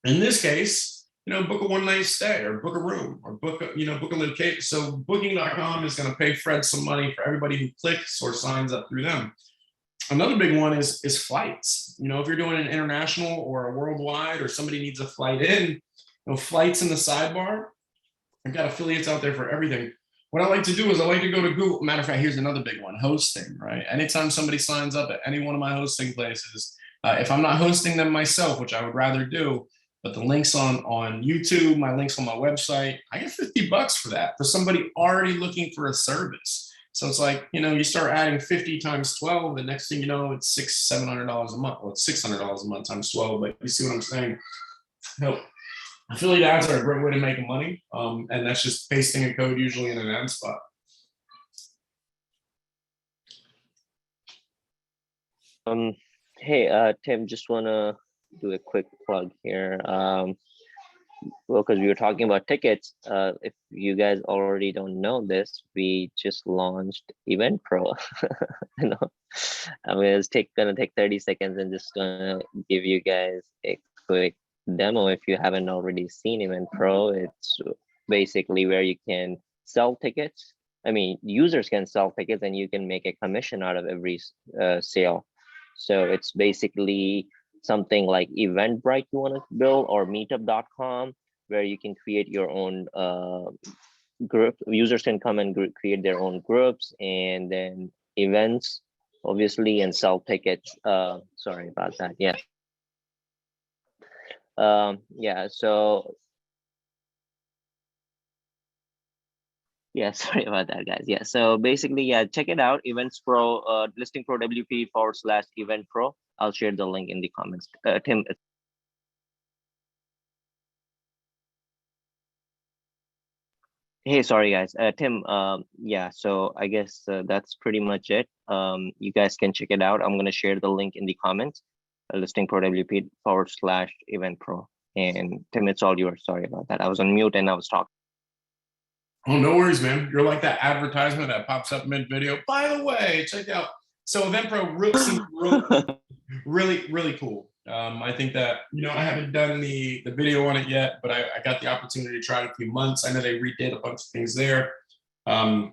In this case, book a one-night stay or book a room or book a location. So booking.com is going to pay Fred some money for everybody who clicks or signs up through them. Another big one is flights. If you're doing an international or a worldwide, or somebody needs a flight in, flights in the sidebar. I've got affiliates out there for everything. What I like to do is I like to go to Google. Matter of fact, here's another big one: hosting. Right? Anytime somebody signs up at any one of my hosting places, if I'm not hosting them myself, which I would rather do, but the links on YouTube, my links on my website, I get $50 for that for somebody already looking for a service. So it's like, you start adding 50 times 12, the next thing you know, it's $700 a month. Well, it's $600 a month times 12, but you see what I'm saying? Affiliate ads are a great way to make money. And that's just pasting a code usually in an ad spot. Hey, Tim, just want to do a quick plug here. Well, because we were talking about tickets. If you guys already don't know this, we just launched EventPro. I'm gonna take 30 seconds and just gonna give you guys a quick demo. If you haven't already seen EventPro, it's basically where you can sell tickets. I mean, users can sell tickets and you can make a commission out of every sale. So it's basically something like Eventbrite you want to build, or meetup.com, where you can create your own group. Users can come and create their own groups, and then events, obviously, and sell tickets. Sorry about that. Yeah. So yeah, sorry about that, guys. Yeah, so basically, yeah, check it out. EventsPro, ListingPro WP/EventPro. I'll share the link in the comments. Tim. Hey, sorry guys. Tim, yeah, so I guess that's pretty much it. You guys can check it out. I'm gonna share the link in the comments, ListingPro WP/EventPro. And Tim, it's all yours. Sorry about that. I was on mute and I was talking. Oh, no worries, man. You're like that advertisement that pops up mid-video. By the way, check out. So EventPro really, really cool. I think that, I haven't done the video on it yet, but I got the opportunity to try it a few months. I know they redid a bunch of things there. But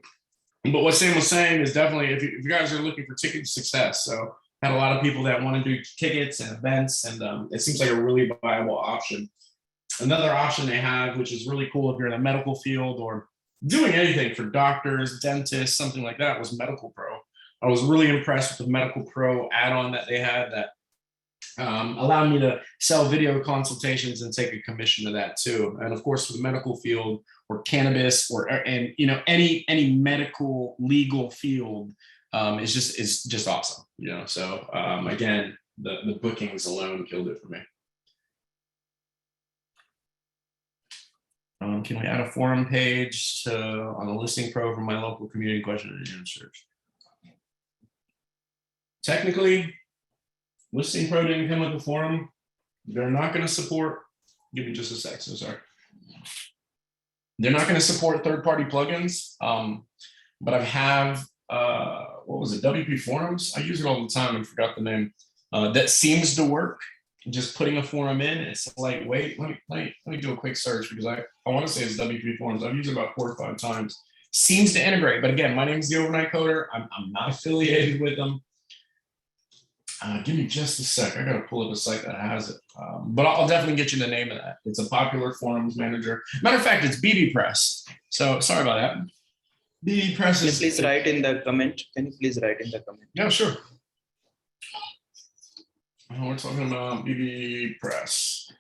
what Sam was saying is definitely, if you guys are looking for ticket success, so had a lot of people that want to do tickets and events, and it seems like a really viable option. Another option they have, which is really cool if you're in the medical field or doing anything for doctors, dentists, something like that, was Medical Pro. I was really impressed with the Medical Pro add-on that they had that allowed me to sell video consultations and take a commission of that too. And of course, for the medical field or cannabis any medical legal field is just awesome. So again, the bookings alone killed it for me. Can we add a forum page on the ListingPro for my local community question and answers? Technically, ListingPro didn't come with a forum. They're not going to support. Give me just a sec. So sorry. They're not going to support third-party plugins. But I have what was it? WP Forums. I use it all the time and forgot the name. That seems to work. Just putting a forum in, it's lightweight. Let me do a quick search because I want to say it's WP Forums. I've used it about 4 or 5 times. Seems to integrate, but again, my name is the Overnight Coder. I'm not affiliated with them. Give me just a sec. I got to pull up a site that has it, but I'll definitely get you the name of that. It's a popular forums manager. Matter of fact, it's BB Press. So sorry about that. BB Press is. Please write in the comment. Can you please write in the comment? Yeah, sure. We're talking about BB Press.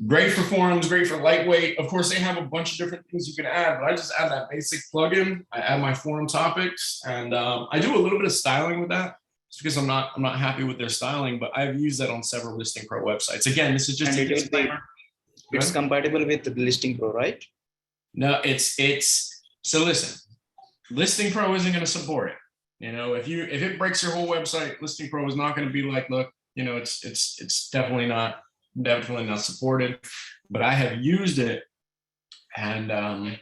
Great for forums, great for lightweight. Of course, they have a bunch of different things you can add, but I just add that basic plugin. I add my forum topics, and I do a little bit of styling with that, just because I'm not happy with their styling. But I've used that on several ListingPro websites. Again, this is just a disclaimer. It's compatible with the ListingPro, right? No, it's so listen. ListingPro isn't going to support it. If it breaks your whole website, ListingPro is not going to be like, look, it's definitely not supported, but I have used it, and I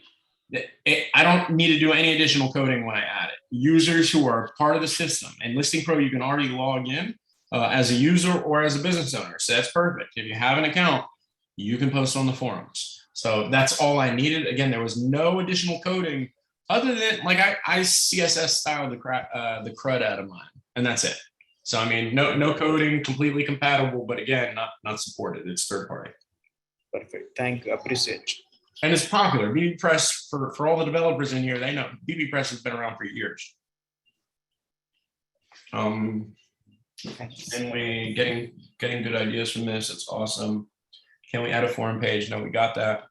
don't need to do any additional coding when I add it. Users who are part of the system, and ListingPro, you can already log in as a user or as a business owner. So that's perfect. If you have an account, you can post on the forums. So that's all I needed. Again, there was no additional coding other than like I CSS styled the crud out of mine, and that's it. So I mean, no coding, completely compatible, but again, not supported. It's third party. Perfect. Thank you. Appreciate. And it's popular. BBPress, for all the developers in here, they know BBPress has been around for years. And we getting good ideas from this. It's awesome. Can we add a forum page? No, we got that.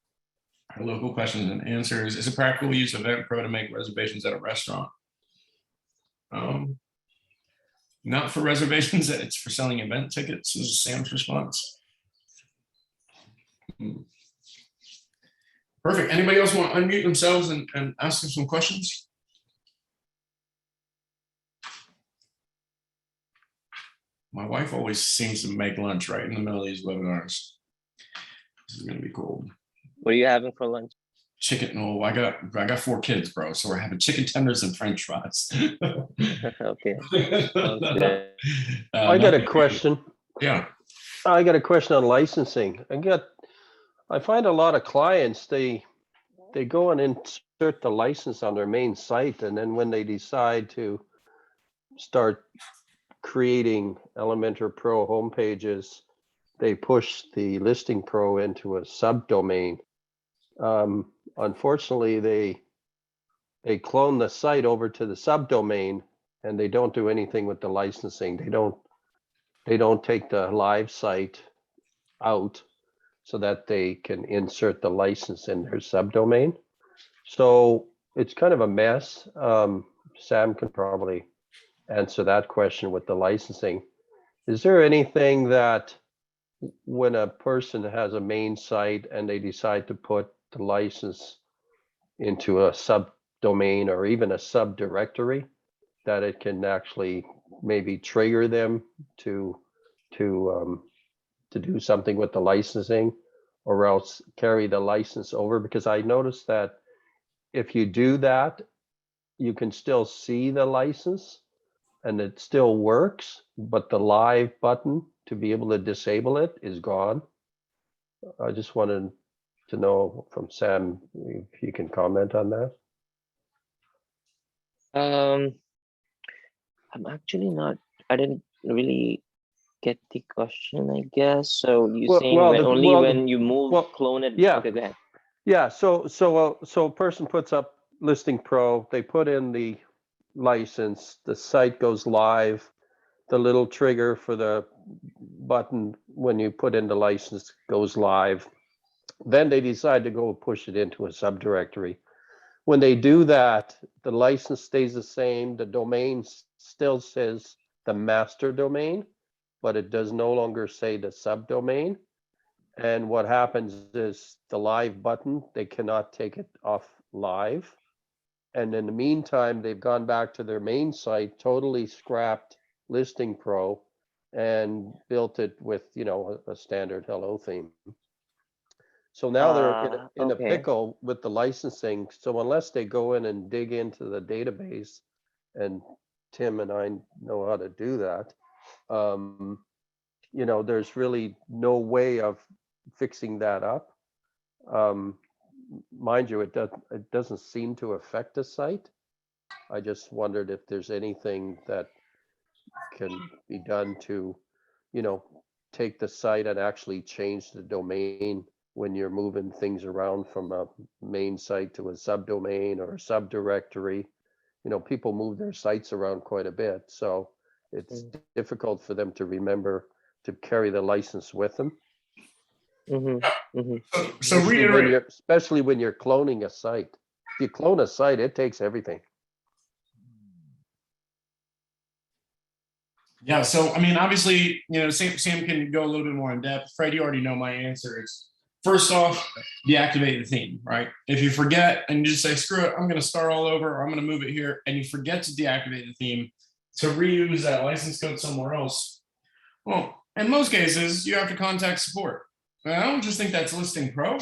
Our local questions and answers. Is it practical to use EventPro to make reservations at a restaurant? Not for reservations, it's for selling event tickets, is Sam's response. Perfect. Anybody else want to unmute themselves and ask them some questions? My wife always seems to make lunch right in the middle of these webinars. This is going to be cool. What are you having for lunch? Chicken. Oh, I got 4 kids, bro. So we're having chicken tenders and French fries. Okay. Okay. I got a question. Yeah. I got a question on licensing. I find a lot of clients, they go and insert the license on their main site, and then when they decide to start creating Elementor Pro homepages, they push the ListingPro into a subdomain. Unfortunately, they clone the site over to the subdomain, and they don't do anything with the licensing. They don't take the live site out so that they can insert the license in their subdomain. So it's kind of a mess. Sam can probably answer that question with the licensing. Is there anything that when a person has a main site and they decide to put the license into a subdomain or even a subdirectory, that it can actually maybe trigger them to do something with the licensing, or else carry the license over? Because I noticed that if you do that, you can still see the license and it still works, but the live button to be able to disable it is gone. I just wanted to know from Sam if you can comment on that. I'm actually not, I didn't really get the question, I guess. So you're saying when you move, clone it? Yeah. Okay, go ahead. Yeah, so a person puts up ListingPro, they put in the license, the site goes live, the little trigger for the button when you put in the license goes live. Then they decide to go push it into a subdirectory. When they do that, the license stays the same, the domain still says the master domain, but it does no longer say the subdomain. And what happens is the live button, they cannot take it off live. And in the meantime, they've gone back to their main site, totally scrapped ListingPro and built it with, a standard hello theme. So now they're in a pickle with the licensing. So unless they go in and dig into the database, and Tim and I know how to do that, there's really no way of fixing that up. Mind you, it doesn't seem to affect the site. I just wondered if there's anything that can be done to, take the site and actually change the domain when you're moving things around from a main site to a subdomain or a subdirectory. People move their sites around quite a bit, so it's difficult for them to remember to carry the license with them. So reiterate, especially when you're cloning a site. If you clone a site, it takes everything. Yeah, so I mean, obviously, Sam can go a little bit more in depth. Fred, you already know my answer. It's first off, deactivate the theme, right? If you forget and you just say, screw it, I'm going to start all over, or I'm going to move it here, and you forget to deactivate the theme to reuse that license code somewhere else, Well, in most cases, you have to contact support. And I don't just think that's Listing Pro. I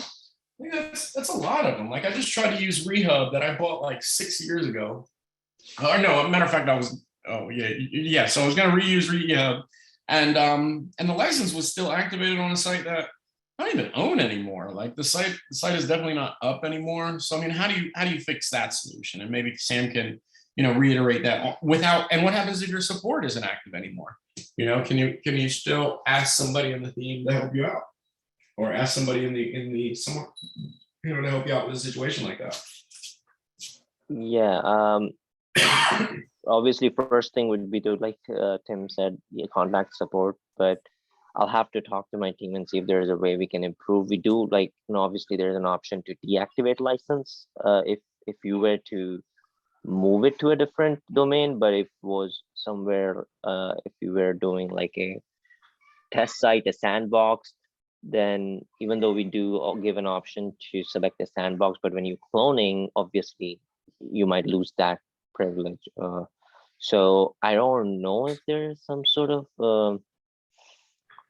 think that's a lot of them. Like I just tried to use Rehub that I bought like 6 years ago. Or no, matter of fact, yeah. So I was going to reuse Rehub, and the license was still activated on a site that I don't even own anymore. Like the site is definitely not up anymore. So I mean, how do you fix that solution? And maybe Sam can reiterate that without. And what happens if your support isn't active anymore? Can you still ask somebody in the team to help you out, or ask somebody in the someone to help you out with a situation like that? Yeah. Obviously, first thing would be to, like Tim said, contact support, but I'll have to talk to my team and see if there is a way we can improve. We do, like, obviously there's an option to deactivate license if you were to move it to a different domain, but if it was somewhere, if you were doing like a test site, a sandbox, then even though we do give an option to select a sandbox, but when you're cloning, obviously you might lose that privilege. So I don't know if there's some sort of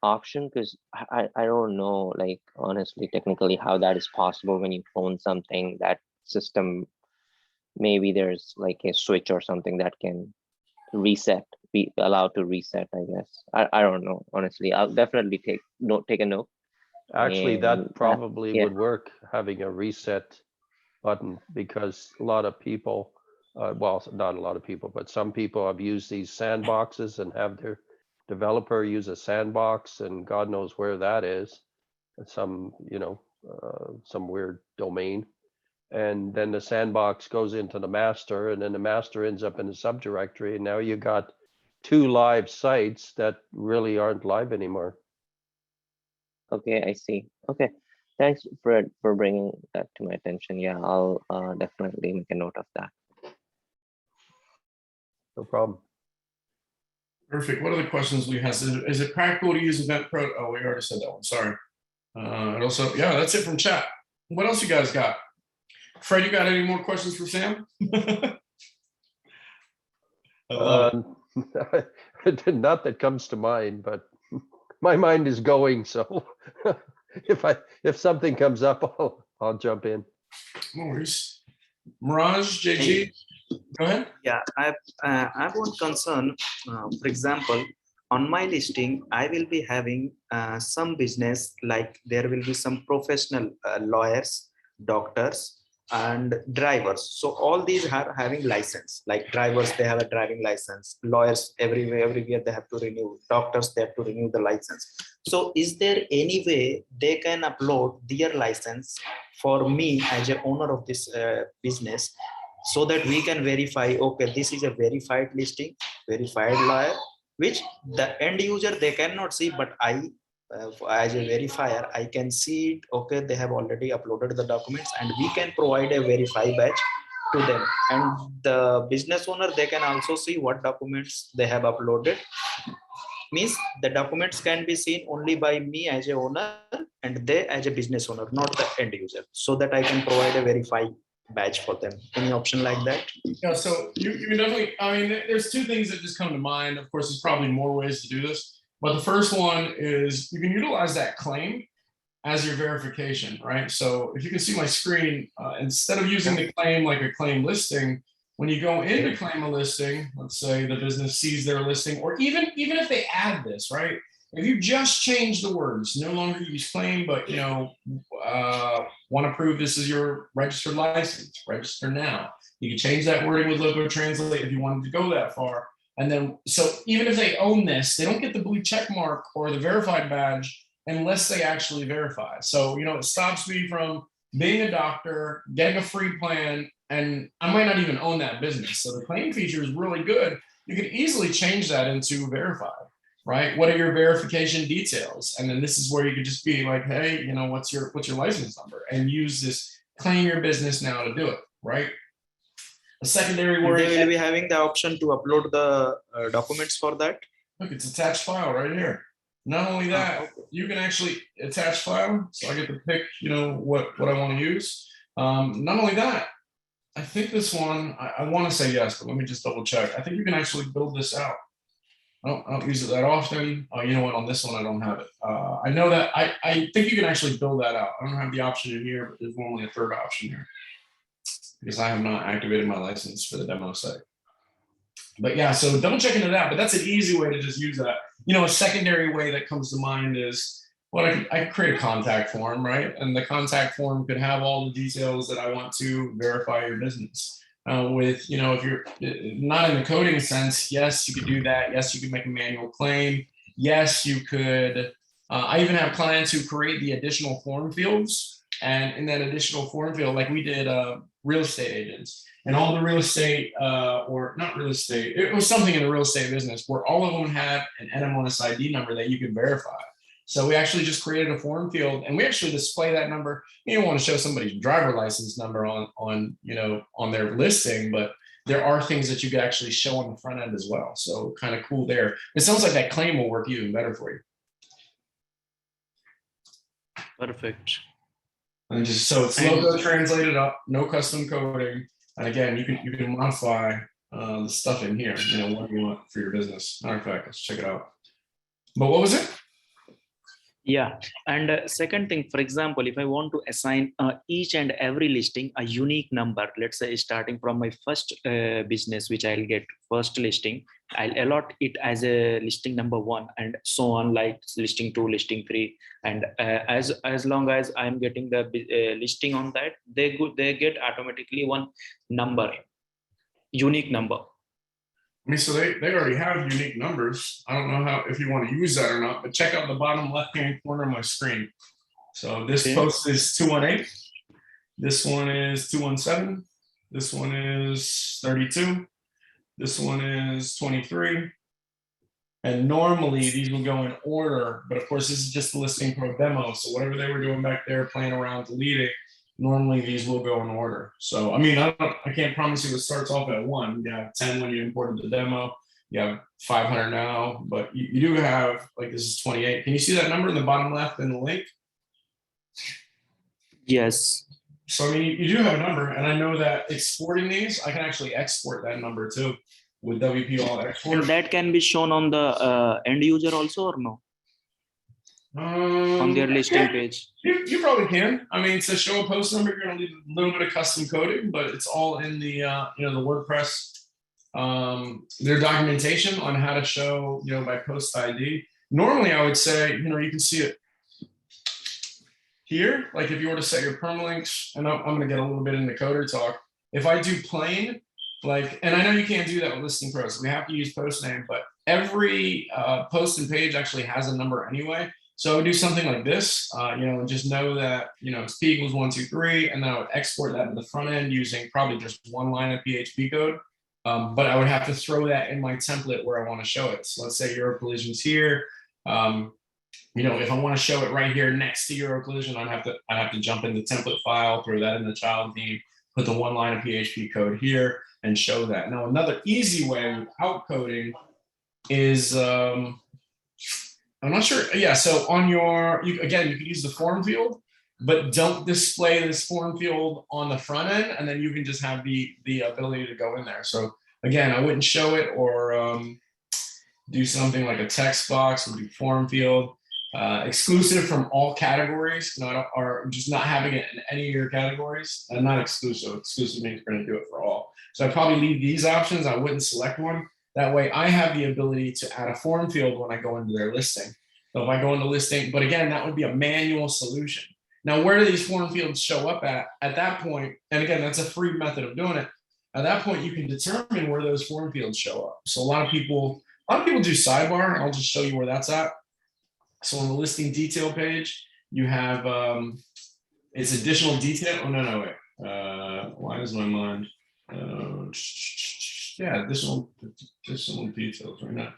option, because I don't know, like, honestly, technically how that is possible when you clone something. That system, maybe there's like a switch or something that can be allowed to reset, I guess. I don't know, honestly. I'll definitely take a note. Actually, And that probably yeah. would work, having a reset button, because a lot of people, well, not a lot of people, but some people have used these sandboxes and have their developer use a sandbox, and God knows where that is, some weird domain, and then the sandbox goes into the master, and then the master ends up in the subdirectory, and now you got 2 live sites that really aren't live anymore. Okay, I see. Okay, thanks for bringing that to my attention. Yeah, I'll definitely make a note of that. No problem. Perfect. What other questions we have? Is it practical to use EventPro? Oh, we already said that one. Sorry. And also, yeah, that's it from chat. What else you guys got? Fred, you got any more questions for Sam? Not that comes to mind, but my mind is going. So if something comes up, I'll jump in. No worries. Mirage, JG, go ahead. Yeah, I have one concern. For example, on my listing, I will be having some business, like there will be some professional lawyers, doctors, and drivers. So all these are having license. Like drivers, they have a driving license. Lawyers, every year they have to renew. Doctors, they have to renew the license. So is there any way they can upload their license for me as an owner of this business, so that we can verify, okay, this is a verified listing, verified lawyer, which the end user, they cannot see, but I, as a verifier, I can see it, okay, they have already uploaded the documents, and we can provide a verify badge to them. And the business owner, they can also see what documents they have uploaded. Means the documents can be seen only by me as a owner, and they as a business owner, not the end user, so that I can provide a verify badge for them. Any option like that? Yeah, so you definitely, I mean, there's 2 things that just come to mind. Of course, there's probably more ways to do this, but the first one is you can utilize that claim as your verification, right? So if you can see my screen, instead of using the claim like a claim listing, when you go in to claim a listing, let's say the business sees their listing, or even if they add this, right? If you just change the words, no longer use claim, but want to prove this is your registered license, register now. You can change that wording with logo translate if you wanted to go that far. And then, so even if they own this, they don't get the blue check mark or the verified badge unless they actually verify. So, it stops me from being a doctor, getting a free plan, and I might not even own that business. So the claim feature is really good. You could easily change that into verified, right? What are your verification details? And then this is where you could just be like, hey, what's your license number? And use this claim your business now to do it, right? A secondary word. They will be having the option to upload the documents for that. Look, it's attached file right here. Not only that, you can actually attach file. So I get to pick, what I want to use. Not only that, I think this one, I want to say yes, but let me just double check. I think you can actually build this out. I don't use it that often. Oh, you know what? On this one, I don't have it. I know that I think you can actually build that out. I don't have the option in here, but there's only a third option here because I have not activated my license for the demo site. But yeah, so double check into that. But that's an easy way to just use that. You know, a secondary way that comes to mind is, well, I could create a contact form, right? And the contact form could have all the details that I want to verify your business. With, you know, if you're not in the coding sense, yes, you could do that. Yes, you could make a manual claim. Yes, you could. I even have clients who create the additional form fields. And in that additional form field, like we did real estate agents, and all the real estate, or not real estate, it was something in the real estate business where all of them have an NMLS ID number that you can verify. So we actually just created a form field, and we actually display that number. You don't want to show somebody's driver license number on you know, on their listing, but there are things that you could actually show on the front end as well. So kind of cool there. It sounds like that claim will work even better for you. Perfect. And just so it's logo translated up, no custom coding, and again, you can modify the stuff in here. You know, what you want for your business. Matter of fact, let's check it out. But what was it? Yeah, and second thing, for example, if I want to assign each and every listing a unique number, let's say starting from my first business, which I'll get first listing, I'll allot it as a listing number 1, and so on, like listing 2, listing 3, and as long as I'm getting the listing on that, they get automatically one number, unique number. I mean, so they already have unique numbers. I don't know how, if you want to use that or not, but check out the bottom left-hand corner of my screen. So this post is 218. This one is 217. This one is 32. This one is 23. And normally these will go in order, but of course this is just the ListingPro demo. So whatever they were doing back there, playing around, deleting, normally these will go in order. So, I mean, I can't promise you it starts off at 1. You have 10 when you imported the demo. You have 500 now, but you do have, like, this is 28. Can you see that number in the bottom left in the link? Yes. So, I mean, you do have a number, and I know that exporting these, I can actually export that number too with WP All Export. And that can be shown on the end user also, or no? On their listing page. You probably can. I mean, to show a post number, you're going to need a little bit of custom coding, but it's all in the you know, the WordPress, their documentation on how to show, you know, by post ID. Normally, I would say, you know, you can see it here. Like if you were to set your permalinks, and I'm going to get a little bit into coder talk. If I do plain, like, and I know you can't do that with ListingPro, so we have to use post name, but every post and page actually has a number anyway. So I would do something like this, you know, and just know that, you know, it's P equals 1, 2, 3, and then I would export that to the front end using probably just 1 line of PHP code. But I would have to throw that in my template where I want to show it. So let's say Euro collision's here. You know, if I want to show it right here next to Euro collision, I'd have to jump in the template file, throw that in the child theme, put the 1 line of PHP code here, and show that. Now, another easy way without coding is, I'm not sure. Yeah, so on your, again, you can use the form field, but don't display this form field on the front end, and then you can just have the ability to go in there. So again, I wouldn't show it, or do something like a text box, or do form field, exclusive from all categories, you know, or just not having it in any of your categories, and not exclusive. Exclusive means we're going to do it for all. So I'd probably leave these options. I wouldn't select one. That way I have the ability to add a form field when I go into their listing. So if I go into listing, but again, that would be a manual solution. Now, where do these form fields show up at that point? And again, that's a free method of doing it. At that point, you can determine where those form fields show up. So a lot of people do sidebar. I'll just show you where that's at. So on the listing detail page, you have, it's additional detail. Oh, no, wait. Why is my mind? Yeah, additional details right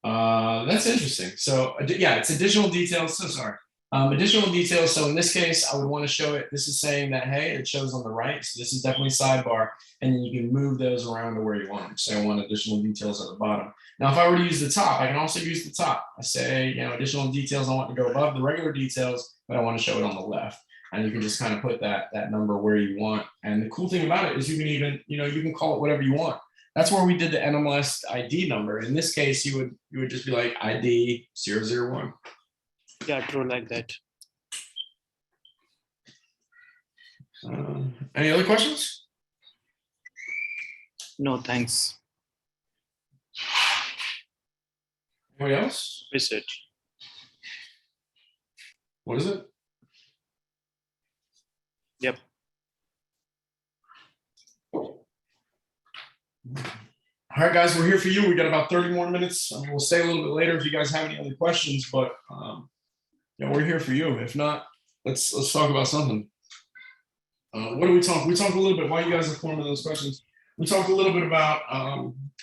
now. That's interesting. So yeah, it's additional details. So sorry. Additional details. So in this case, I would want to show it. This is saying that, hey, it shows on the right. So this is definitely sidebar. And then you can move those around to where you want them. Say I want additional details at the bottom. Now, if I were to use the top, I can also use the top. I say, you know, additional details I want to go above the regular details, but I want to show it on the left. And you can just kind of put that number where you want. And the cool thing about it is you can even, you know, you can call it whatever you want. That's where we did the NMLS ID number. In this case, you would just be like ID 001. Yeah, true, like that. Any other questions? No, thanks. Anybody else? Research. What is it? Yep. All right, guys, we're here for you. We got about 30 more minutes. We'll stay a little bit later if you guys have any other questions, but yeah, we're here for you. If not, let's talk about something. What do we talk? We talked a little bit while you guys are forming those questions. We talked a little bit about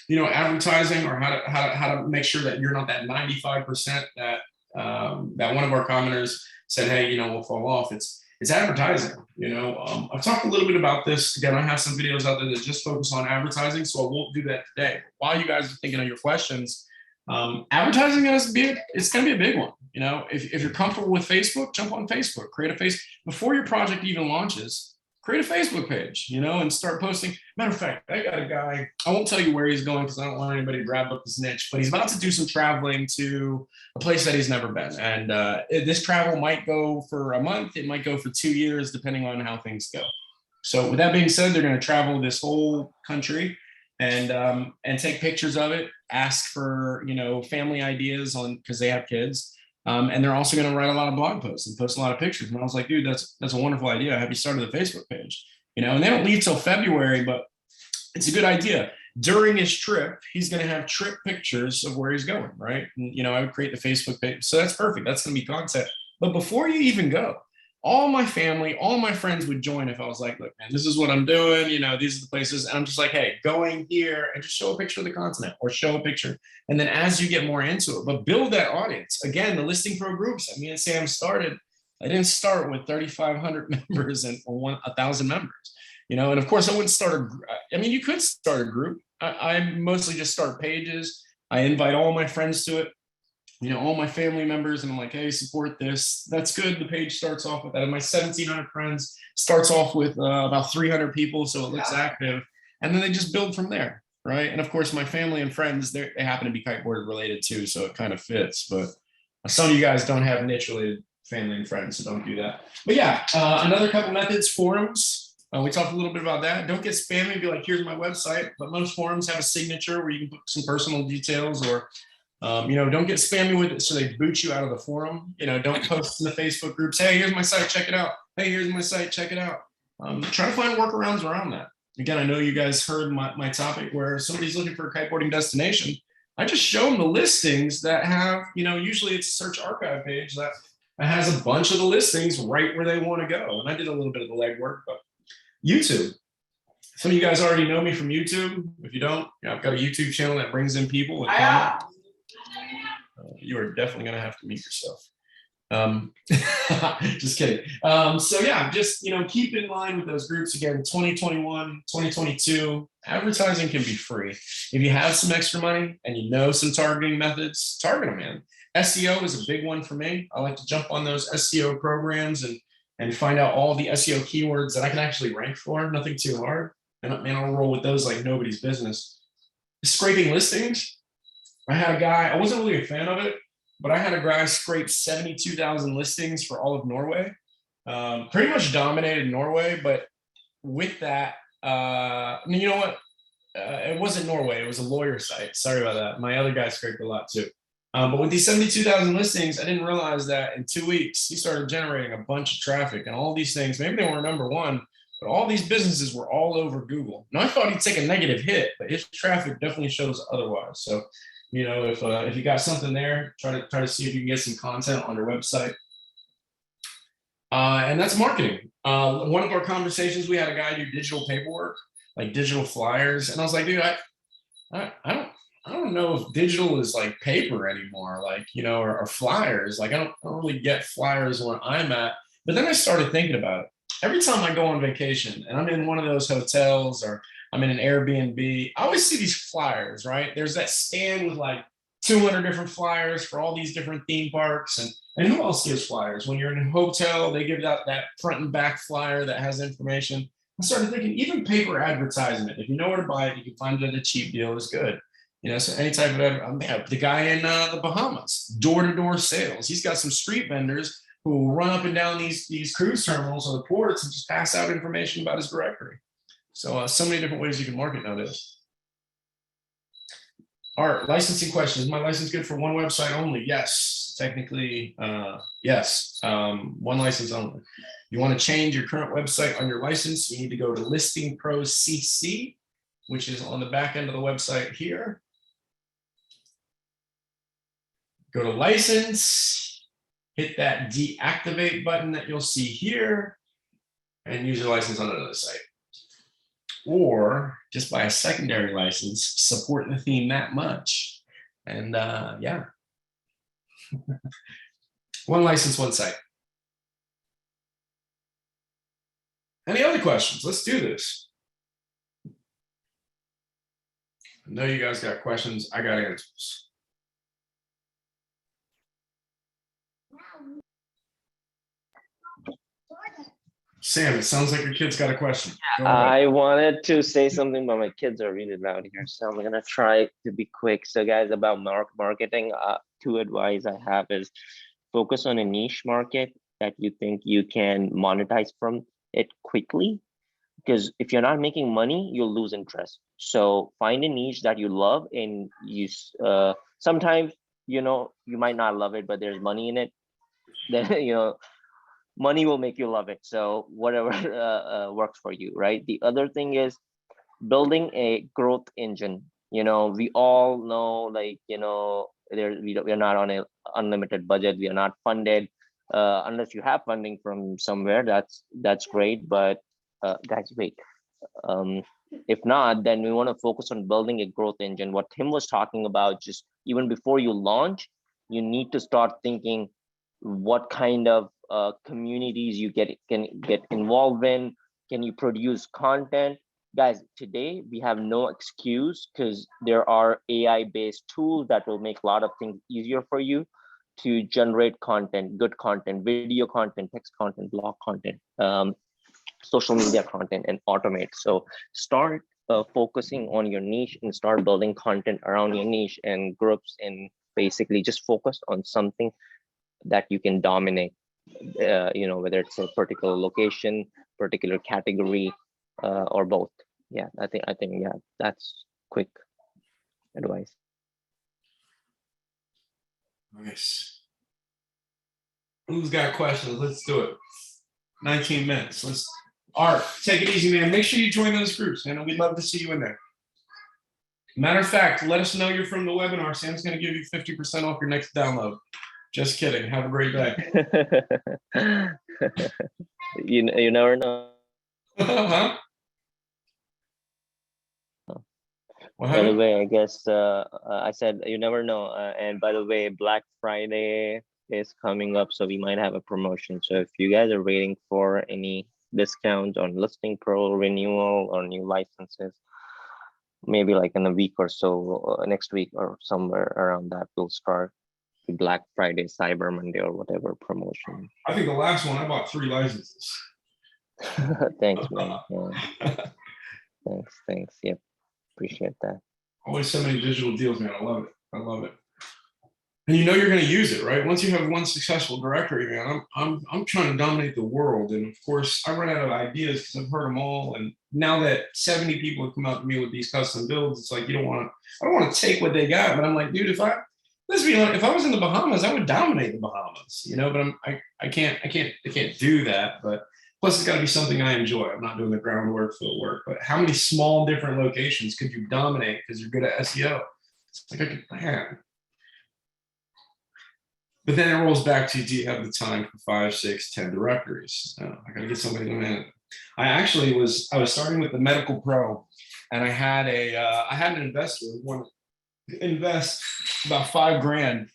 advertising, or how to make sure that you're not that 95% that that one of our commenters said, hey, we'll fall off. It's advertising. I've talked a little bit about this. Again, I have some videos out there that just focus on advertising, so I won't do that today. While you guys are thinking of your questions, advertising it's going to be a big one. If you're comfortable with Facebook, jump on Facebook, create a face before your project even launches. Create a Facebook page, and start posting. Matter of fact, I got a guy, I won't tell you where he's going because I don't want anybody to grab up his niche, but he's about to do some traveling to a place that he's never been. And this travel might go for a month. It might go for 2 years, depending on how things go. So with that being said, they're going to travel this whole country and take pictures of it, ask for, family ideas because they have kids. And they're also going to write a lot of blog posts and post a lot of pictures. And I was like, dude, that's a wonderful idea. Have you started a Facebook page? And they don't leave till February, but it's a good idea. During his trip, he's going to have trip pictures of where he's going, right? And, I would create the Facebook page. So that's perfect. That's going to be content. But before you even go, all my family, all my friends would join if I was like, look, man, this is what I'm doing. These are the places. And I'm just like, hey, going here and just show a picture of the continent or show a picture. And then as you get more into it, but build that audience. Again, the ListingPro groups that me and Sam started, I didn't start with 3,500 members and 1,000 members, and of course I wouldn't start you could start a group. I mostly just start pages. I invite all my friends to it. All my family members, and I'm like, hey, support this. That's good. The page starts off with that. And my 1,700 friends starts off with about 300 people, so it looks active. And then they just build from there, right? And of course, my family and friends, they happen to be kiteboard related too, so it kind of fits. But some of you guys don't have niche related family and friends, so don't do that. But yeah, another couple methods, forums. We talked a little bit about that. Don't get spammy, be like, here's my website. But most forums have a signature where you can put some personal details, or don't get spammy with it so they boot you out of the forum. Don't post in the Facebook groups, hey, here's my site, check it out. Hey, here's my site, check it out. Try to find workarounds around that. Again, I know you guys heard my topic where somebody's looking for a kiteboarding destination. I just show them the listings that have, usually it's a search archive page that has a bunch of the listings right where they want to go. And I did a little bit of the legwork, but YouTube. Some of you guys already know me from YouTube. If you don't, I've got a YouTube channel that brings in people with comment. You are definitely going to have to meet yourself. Just kidding. So yeah, just, keep in line with those groups. Again, 2021, 2022, advertising can be free. If you have some extra money and some targeting methods, target them, man. SEO is a big one for me. I like to jump on those SEO programs and find out all the SEO keywords that I can actually rank for. Nothing too hard. And man, I'll roll with those like nobody's business. Scraping listings. I had a guy, I wasn't really a fan of it, but I had a guy scrape 72,000 listings for all of Norway. Pretty much dominated Norway, but with that, you know what? It wasn't Norway, it was a lawyer site. Sorry about that. My other guy scraped a lot too. But with these 72,000 listings, I didn't realize that in 2 weeks, he started generating a bunch of traffic and all these things. Maybe they weren't number one, but all these businesses were all over Google. Now I thought he'd take a negative hit, but his traffic definitely shows otherwise. So, if you got something there, try to see if you can get some content on your website. And that's marketing. One of our conversations, we had a guy do digital paperwork, like digital flyers, and I was like, dude, I don't know if digital is like paper anymore, or flyers. Like I don't really get flyers where I'm at. But then I started thinking about it. Every time I go on vacation and I'm in one of those hotels or I'm in an Airbnb, I always see these flyers, right? There's that stand with like 200 different flyers for all these different theme parks. And who else gives flyers? When you're in a hotel, they give out that front and back flyer that has information. I started thinking even paper advertisement, if you know where to buy it, you can find it at a cheap deal, is good. You know, so any type of, the guy in the Bahamas, door-to-door sales. He's got some street vendors who will run up and down these cruise terminals or the ports and just pass out information about his directory. So, so many different ways you can market nowadays. All right, licensing question. Is my license good for one website only? Yes, technically, yes. One license only. You want to change your current website on your license, you need to go to ListingPro CC, which is on the back end of the website here. Go to license, hit that deactivate button that you'll see here, and use your license on another site. Or just buy a secondary license, support the theme that much. And yeah. One license, one site. Any other questions? Let's do this. I know you guys got questions. I got answers. Sam, it sounds like your kid's got a question. Go ahead. I wanted to say something, but my kids are really loud here, so I'm gonna try to be quick. So guys, about marketing, two advice I have is focus on a niche market that you think you can monetize from it quickly, because if you're not making money, you'll lose interest. So find a niche that you love, and use sometimes, you know, you might not love it, but there's money in it. Then, you know, money will make you love it. So whatever works for you, right? The other thing is building a growth engine. You know, we all know, like, you know, we're not on an unlimited budget. We are not funded unless you have funding from somewhere. That's great. But guys, wait. If not, then we want to focus on building a growth engine. What Tim was talking about, just even before you launch, you need to start thinking what kind of communities you can get involved in. Can you produce content? Guys, today we have no excuse, because there are AI-based tools that will make a lot of things easier for you to generate content, good content, video content, text content, blog content, social media content, and automate. So start focusing on your niche and start building content around your niche and groups, and basically just focus on something that you can dominate, you know, whether it's a particular location, particular category, or both. Yeah, I think yeah, that's quick advice. Nice. Who's got questions? Let's do it. 19 minutes. Let's. Art, take it easy, man. Make sure you join those groups, and we'd love to see you in there. Matter of fact, let us know you're from the webinar. Sam's going to give you 50% off your next download. Just kidding. Have a great day. You never know. Huh? By the way, I guess I said you never know. And by the way, Black Friday is coming up, so we might have a promotion. So if you guys are waiting for any discounts on ListingPro renewal or new licenses, maybe like in a week or so, next week or somewhere around that, we'll start the Black Friday, Cyber Monday, or whatever promotion. I think the last one I bought 3 licenses. Thanks, man. Yeah. Thanks. Yep, appreciate that. Always so many visual deals, man. I love it. I love it. And you know you're going to use it, right? Once you have one successful directory, man, I'm trying to dominate the world. And of course, I run out of ideas because I've heard them all. And now that 70 people have come out to me with these custom builds, it's like I don't want to take what they got. But I'm like, dude, let's be honest, if I was in the Bahamas, I would dominate the Bahamas, you know. But I can't do that. But plus, it's got to be something I enjoy. I'm not doing the groundwork for the work. But how many small different locations could you dominate because you're good at SEO? It's like man. But then it rolls back to, do you have the time for 5, 6, 10 directories? I got to get somebody to manage it. I was starting with the Medical Pro, and I had an investor who wanted to invest about $5,000,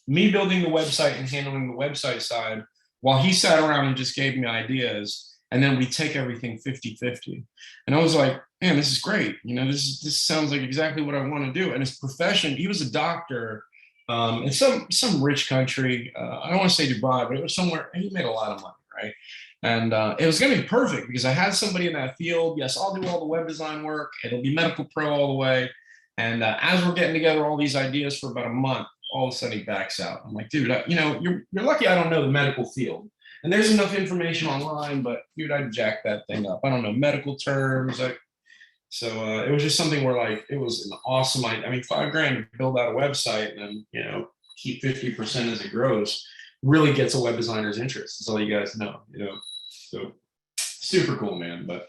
me building the website and handling the website side, while he sat around and just gave me ideas, and then we take everything 50-50. And I was like, man, this is great. You know, this sounds like exactly what I want to do. And his profession, he was a doctor in some rich country. I don't want to say Dubai, but it was somewhere, and he made a lot of money, right? And it was going to be perfect because I had somebody in that field. Yes, I'll do all the web design work. It'll be Medical Pro all the way. And as we're getting together all these ideas for about a month, all of a sudden he backs out. I'm like, dude, you're lucky I don't know the medical field. And there's enough information online, but dude, I'd jack that thing up. I don't know medical terms. So it was just something where like, it was an awesome idea. I mean, $5,000 to build out a website and then, keep 50% as it grows really gets a web designer's interest. That's all you guys know, so super cool, man. But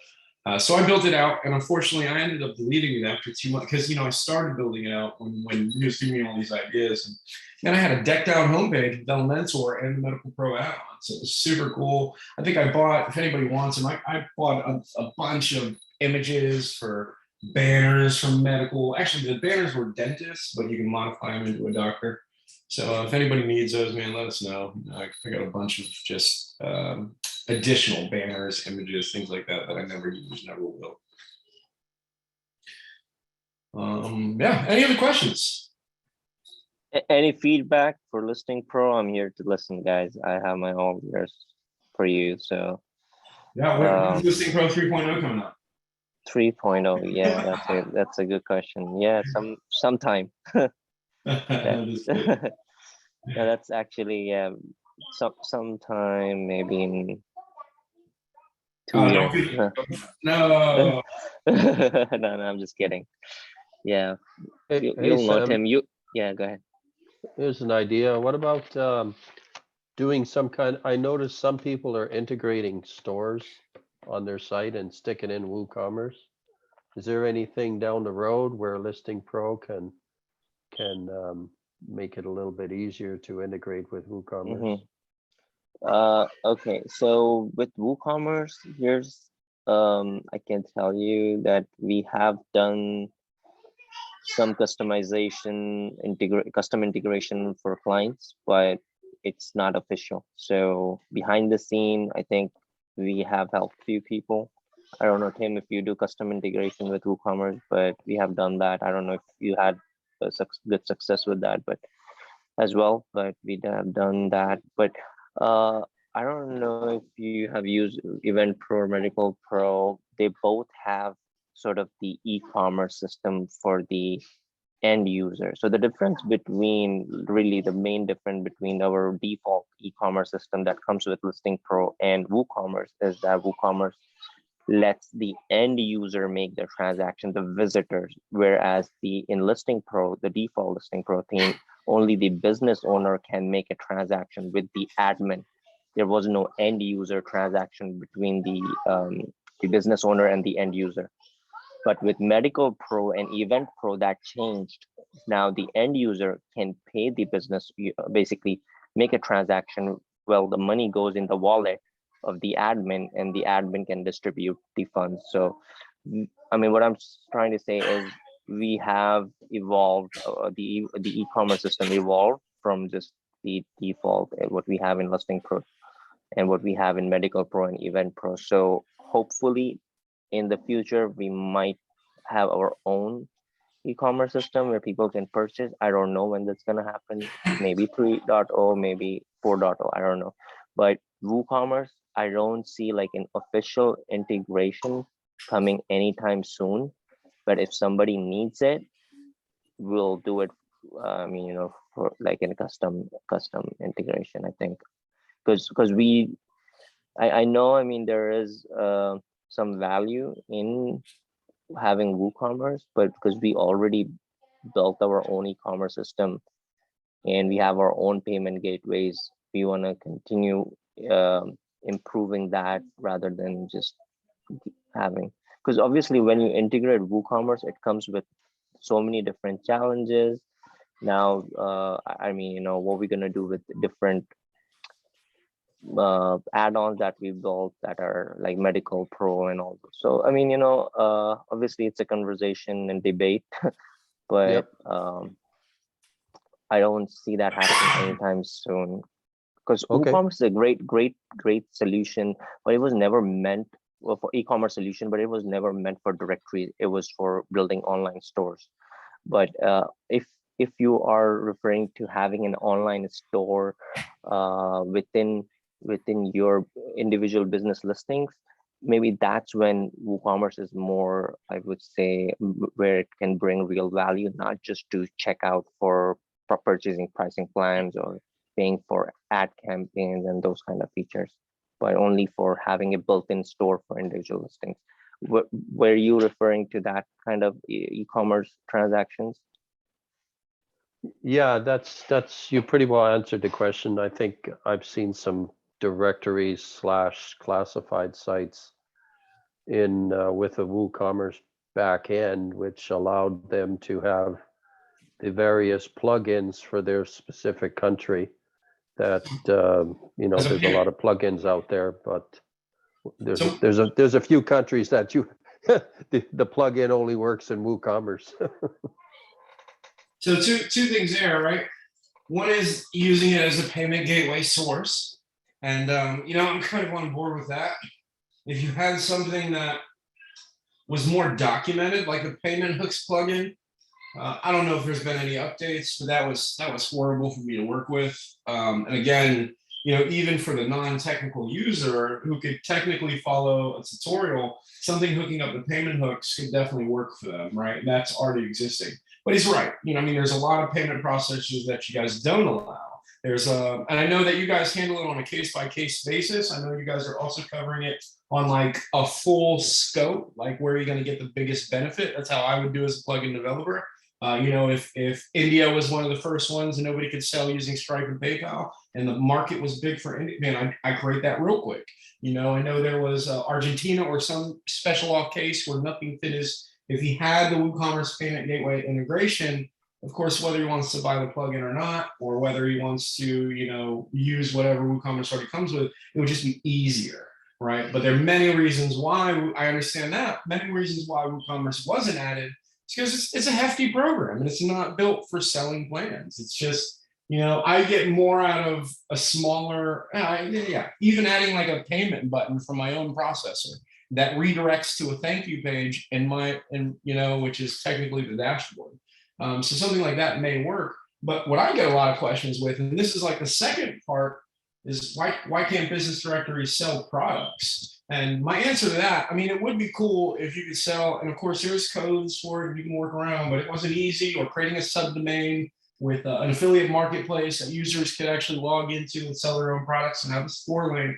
so I built it out, and unfortunately I ended up deleting it after 2 months because I started building it out when you was giving me all these ideas, and I had a decked out homepage with Elementor and the Medical Pro add-on. So it was super cool. I think I bought, if anybody wants them, I bought a bunch of images for banners from medical. Actually, the banners were dentists, but you can modify them into a doctor. So if anybody needs those, man, let us know. I got a bunch of just additional banners, images, things like that I never use, never will. Yeah, any other questions? Any feedback for Listing Pro? I'm here to listen, guys. I have my own ears for you. So yeah, when's Listing Pro 3.0 coming up? 3.0, yeah, that's a good question. Yeah, sometime. Yeah, that's actually sometime maybe in 2 years. No. No, I'm just kidding. Yeah, Hey, you'll know Sam, Tim. Yeah, go ahead. here's an idea. What about doing some kind? I noticed some people are integrating stores on their site and sticking in WooCommerce. Is there anything down the road where Listing Pro can make it a little bit easier to integrate with WooCommerce? Okay, so with WooCommerce, here's I can tell you that we have done some custom integration for clients, but it's not official. So behind the scene, I think we have helped few people. I don't know, Tim, if you do custom integration with WooCommerce, but we have done that. I don't know if you had good success with that, but as well, but we have done that. But I don't know if you have used Event Pro or Medical Pro. They both have sort of the e-commerce system for the end user. So the difference between, really the main difference between our default e-commerce system that comes with Listing Pro and WooCommerce is that WooCommerce lets the end user make their transaction, the visitors, whereas in Listing Pro, the default Listing Pro theme, only the business owner can make a transaction with the admin. There was no end user transaction between the business owner and the end user. But with Medical Pro and Event Pro, that changed. Now the end user can pay the business, basically make a transaction. Well, the money goes in the wallet of the admin, and the admin can distribute the funds. So, I mean, what I'm trying to say is we have evolved, the e-commerce system evolved from just the default, what we have in Listing Pro and what we have in Medical Pro and Event Pro. So hopefully in the future, we might have our own e-commerce system where people can purchase. I don't know when that's gonna happen. Maybe 3.0, maybe 4.0, I don't know. But WooCommerce, I don't see like an official integration coming anytime soon. But if somebody needs it, we'll do it. I mean, for like in a custom integration, I think, because I know, I mean, there is some value in having WooCommerce, but because we already built our own e-commerce system and we have our own payment gateways, we want to continue improving that rather than just having, because obviously when you integrate WooCommerce, it comes with so many different challenges. Now, I mean, what we're going to do with different add-ons that we built that are like Medical Pro and all those. So, I mean, obviously it's a conversation and debate, but Yep. I don't see that happening anytime soon, because Okay. WooCommerce is a great solution, but it was never meant for e-commerce solution, but it was never meant for directory. It was for building online stores. But if you are referring to having an online store within within your individual business listings, maybe that's when WooCommerce is more, I would say, where it can bring real value, not just to check out for purchasing pricing plans or paying for ad campaigns and those kind of features, but only for having a built-in store for individual listings. Were you referring to that kind of e-commerce transactions? Yeah, that's you pretty well answered the question. I think I've seen some directories / classified sites in with a WooCommerce backend, which allowed them to have the various plugins for their specific country. That you know, there's a lot of plugins out there, but there's a few countries that you the plugin only works in WooCommerce. So two things there, right? One is using it as a payment gateway source. And, you know, I'm kind of on board with that. If you had something that was more documented, like a payment hooks plugin, I don't know if there's been any updates, but that was horrible for me to work with. And again, you know, even for the non-technical user who could technically follow a tutorial, something hooking up the payment hooks could definitely work for them, right? That's already existing. But he's right. You know, I mean, there's a lot of payment processors that you guys don't allow. There's and I know that you guys handle it on a case-by-case basis. I know you guys are also covering it on like a full scope, like where you're going to get the biggest benefit. That's how I would do as a plugin developer. You know, if India was one of the first ones and nobody could sell using Stripe and PayPal, and the market was big for India, man, I create that real quick. You know, I know there was Argentina or some special off case where nothing finished. If he had the WooCommerce payment gateway integration, of course, whether he wants to buy the plugin or not, or whether he wants to, you know, use whatever WooCommerce already comes with, it would just be easier, right? But there are many reasons why I understand that. Many reasons why WooCommerce wasn't added. It's because it's a hefty program and it's not built for selling plans. It's just, you know, I get more out of a smaller, even adding like a payment button from my own processor that redirects to a thank you page you know, which is technically the dashboard. So something like that may work. But what I get a lot of questions with, and this is like the second part, is why can't business directories sell products? And my answer to that, I mean, it would be cool if you could sell, and of course there's codes for it you can work around, but it wasn't easy, or creating a subdomain with an affiliate marketplace that users could actually log into and sell their own products and have a store link.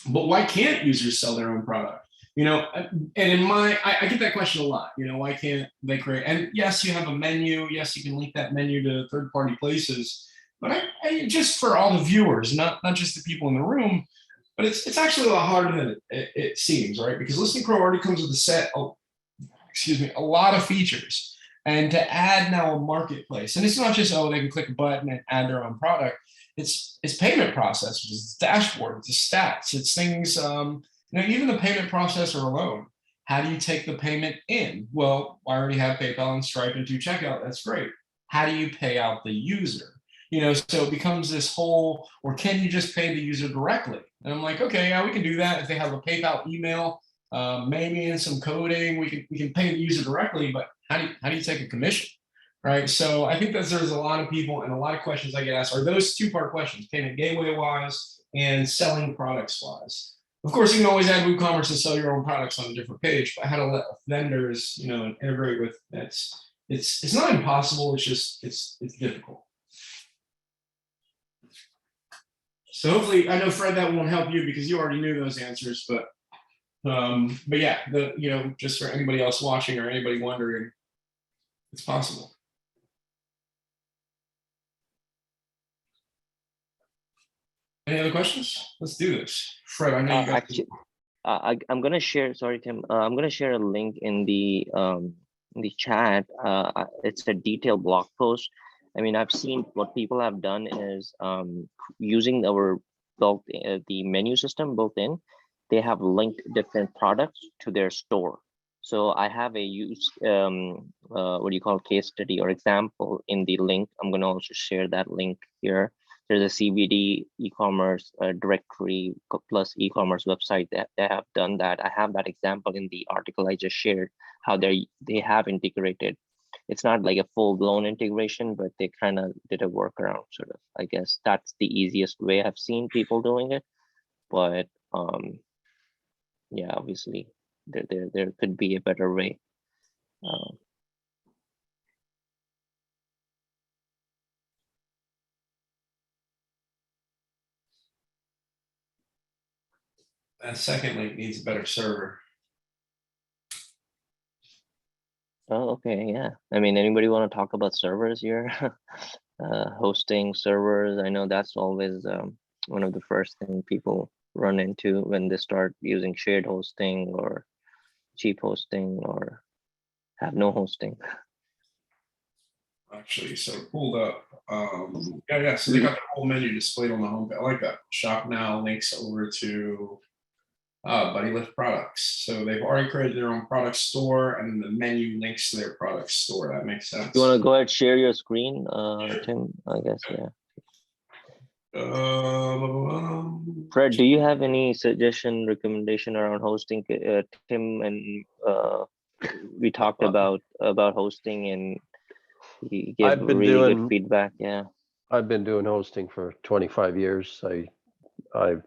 But why can't users sell their own product? You know, and in I get that question a lot, you know, why can't they create, and yes, you have a menu, yes, you can link that menu to third-party places, but I just for all the viewers, not just the people in the room, but it's actually a lot harder than it seems, right? Because ListingPro already comes with a set of, a lot of features. And to add now a marketplace, and it's not just, oh, they can click a button and add their own product. It's payment processors, it's dashboard, it's stats, it's things, you know, even the payment processor alone. How do you take the payment in? Well, I already have PayPal and Stripe and 2Checkout. That's great. How do you pay out the user? You know, so it becomes this whole, or can you just pay the user directly? And I'm like, okay, yeah, we can do that. If they have a PayPal email, maybe in some coding, we can pay the user directly, but how do you take a commission? Right. So I think that there's a lot of people and a lot of questions I get asked are those two-part questions, payment gateway wise and selling products wise. Of course, you can always add WooCommerce and sell your own products on a different page, but how to let vendors, you know, integrate with it's not impossible. It's just it's difficult. So hopefully, I know Fred, that won't help you because you already knew those answers, but yeah, you know, just for anybody else watching or anybody wondering, it's possible. Any other questions? Let's do this. Fred, I know you got actually, I'm gonna share. Sorry, Tim. I'm gonna share a link in the chat. It's a detailed blog post. I mean, I've seen what people have done is using our the menu system built in. They have linked different products to their store. So I have a what do you call case study or example in the link. I'm gonna also share that link here. There's a CBD e-commerce directory plus e-commerce website that they have done that. I have that example in the article I just shared, how they have integrated it's not like a full-blown integration, but they kind of did a workaround, sort of. I guess that's the easiest way I've seen people doing it. But yeah, obviously there could be a better way. That second link needs a better server. Oh, okay, yeah. I mean, anybody want to talk about servers here? Hosting servers. I know that's always one of the first things people run into when they start using shared hosting or cheap hosting or have no hosting. Actually, so pulled up. Yeah. So they got the whole menu displayed on the homepage. I like that. Shop now links over to BuddyLift products. So they've already created their own product store, and the menu links to their product store. That makes sense. You want to go ahead, share your screen, Tim? I guess, yeah. Fred, do you have any suggestion, recommendation around hosting? Tim and we talked about hosting, and he gave I've been really doing- good feedback. Yeah, I've been doing hosting for 25 years. I've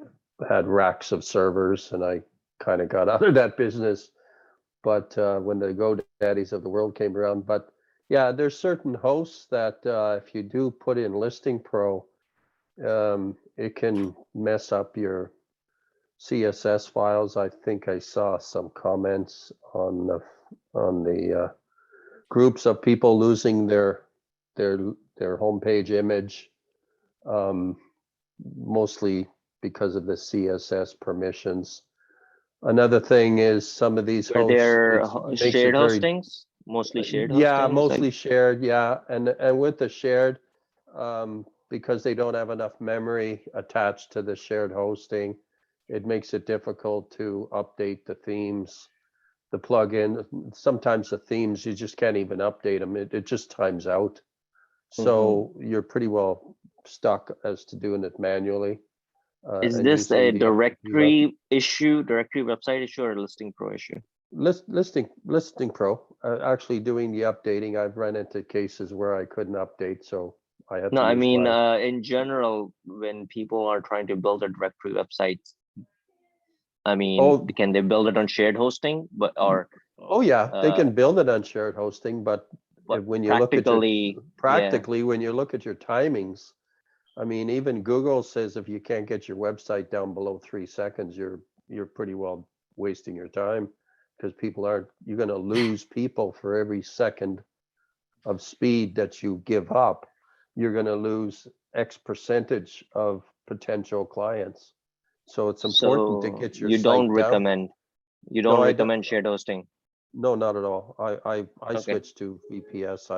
had racks of servers, and I kind of got out of that business. But when the GoDaddies of the world came around, but yeah, there's certain hosts that if you do put in ListingPro, it can mess up your CSS files. I think I saw some comments on the groups of people losing their homepage image, mostly because of the CSS permissions. Another thing is some of these hosts, they're makes it shared very- hostings, mostly shared hostings. Yeah, like- mostly shared. Yeah, and with the shared, because they don't have enough memory attached to the shared hosting, it makes it difficult to update the themes, the plugin. Sometimes the themes, you just can't even update them. It just times out. So you're pretty well stuck as to doing it manually. Is and this a using the directory issue, directory website issue, or a ListingPro issue? ListingPro, actually doing the updating. I've run into cases where I couldn't update, so I had No, to I use mean, my- in general, when people are trying to build a directory website, I mean, Oh. can they build it on shared hosting? But or Oh yeah, they can build it on shared hosting, but when you look at practically, when you look at your timings, I mean, even Google says if you can't get your website down below 3 seconds, you're pretty well wasting your time, because you're going to lose people for every second of speed that you give up. You're going to lose X percentage of potential clients. So it's important to get your you site don't down. recommend you No, don't I recommend shared hosting. No, not at all. I Okay. switched to VPS.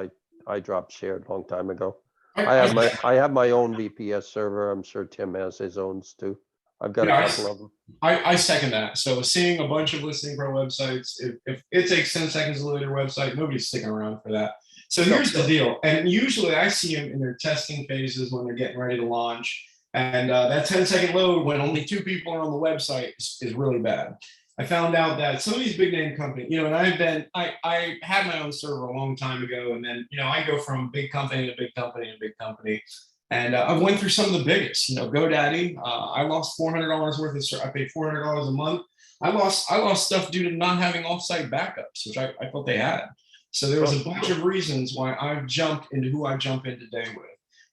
I dropped shared a long time ago. I have my own VPS server. I'm sure Tim has his own too. I've got Yeah, a couple of them. I second that. So seeing a bunch of ListingPro websites, if it takes 10 seconds to load your website, nobody's sticking around for that. So here's the deal. And usually I see them in their testing phases when they're getting ready to launch. And that 10-second load when only 2 people are on the website is really bad. I found out that some of these big name companies, and I had my own server a long time ago. And then, I go from big company to big company to big company. And I went through some of the biggest, GoDaddy. I lost $400 worth of, I paid $400 a month. I lost stuff due to not having offsite backups, which I thought they had. So there was a bunch of reasons why I've jumped into who I jump in today with.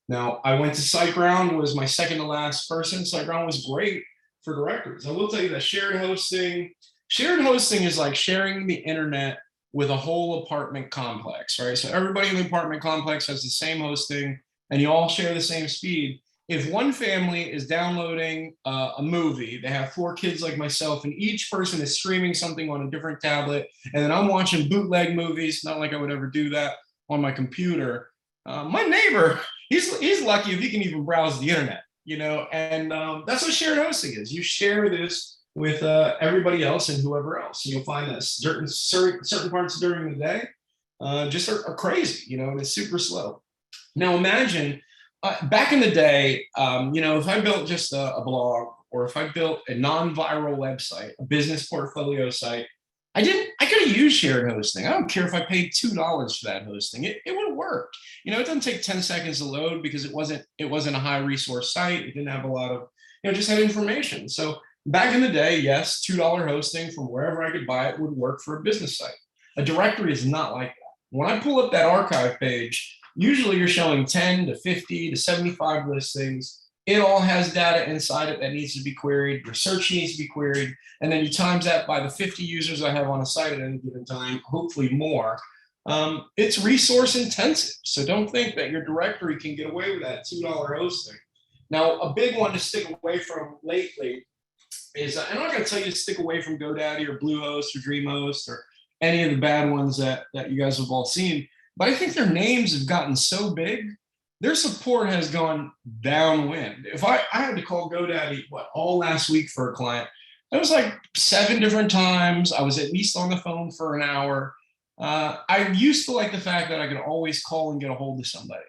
Now, I went to SiteGround, was my second to last person. SiteGround was great for directories. I will tell you that shared hosting is like sharing the internet with a whole apartment complex, right? So everybody in the apartment complex has the same hosting, and you all share the same speed. If one family is downloading a movie, they have 4 kids like myself, and each person is streaming something on a different tablet, and then I'm watching bootleg movies, not like I would ever do that on my computer. My neighbor, he's lucky if he can even browse the internet, and that's what shared hosting is. You share this with everybody else and whoever else, and you'll find that certain parts during the day just are crazy, and it's super slow. Now imagine back in the day, if I built just a blog, or if I built a non-viral website, a business portfolio site, I could have used shared hosting. I don't care if I paid $2 for that hosting. It would have worked. You know, it doesn't take 10 seconds to load because it wasn't a high resource site. It didn't have a lot of, just had information. So back in the day, yes, $2 hosting from wherever I could buy it would work for a business site. A directory is not like that. When I pull up that archive page, usually you're showing 10 to 50 to 75 listings. It all has data inside it that needs to be queried. Your search needs to be queried. And then you times that by the 50 users I have on a site at any given time, hopefully more. It's resource intensive. So don't think that your directory can get away with that $2 hosting. Now, a big one to stick away from lately is, I'm not going to tell you to stick away from GoDaddy or Bluehost or DreamHost or any of the bad ones that you guys have all seen, but I think their names have gotten so big, their support has gone downwind. If I had to call GoDaddy, all last week for a client, it was like 7 different times. I was at least on the phone for an hour. I used to like the fact that I could always call and get a hold of somebody.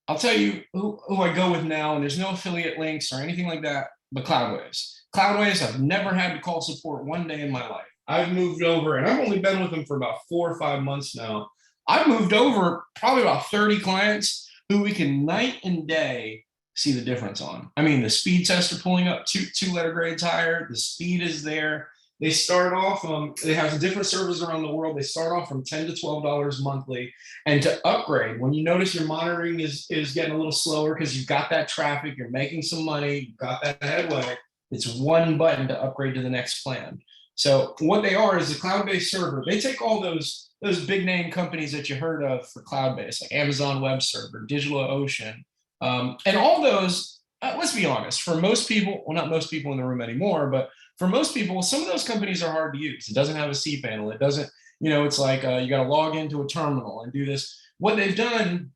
I'll tell you who I go with now, and there's no affiliate links or anything like that, but Cloudways. Cloudways, I've never had to call support one day in my life. I've moved over, and I've only been with them for about 4 or 5 months now. I've moved over probably about 30 clients who we can night and day see the difference on. I mean, the speed tests are pulling up two letter grades higher. The speed is there. They start off, they have different servers around the world. They start off from $10 to $12 monthly. And to upgrade, when you notice your monitoring is getting a little slower because you've got that traffic, you're making some money, you've got that headway, it's one button to upgrade to the next plan. So what they are is a cloud-based server. They take all those big name companies that you heard of for cloud-based, like Amazon Web Server, DigitalOcean, and all those, let's be honest, for most people, well, not most people in the room anymore, but for most people, some of those companies are hard to use. It doesn't have a cPanel. It doesn't, it's like you got to log into a terminal and do this. What they've done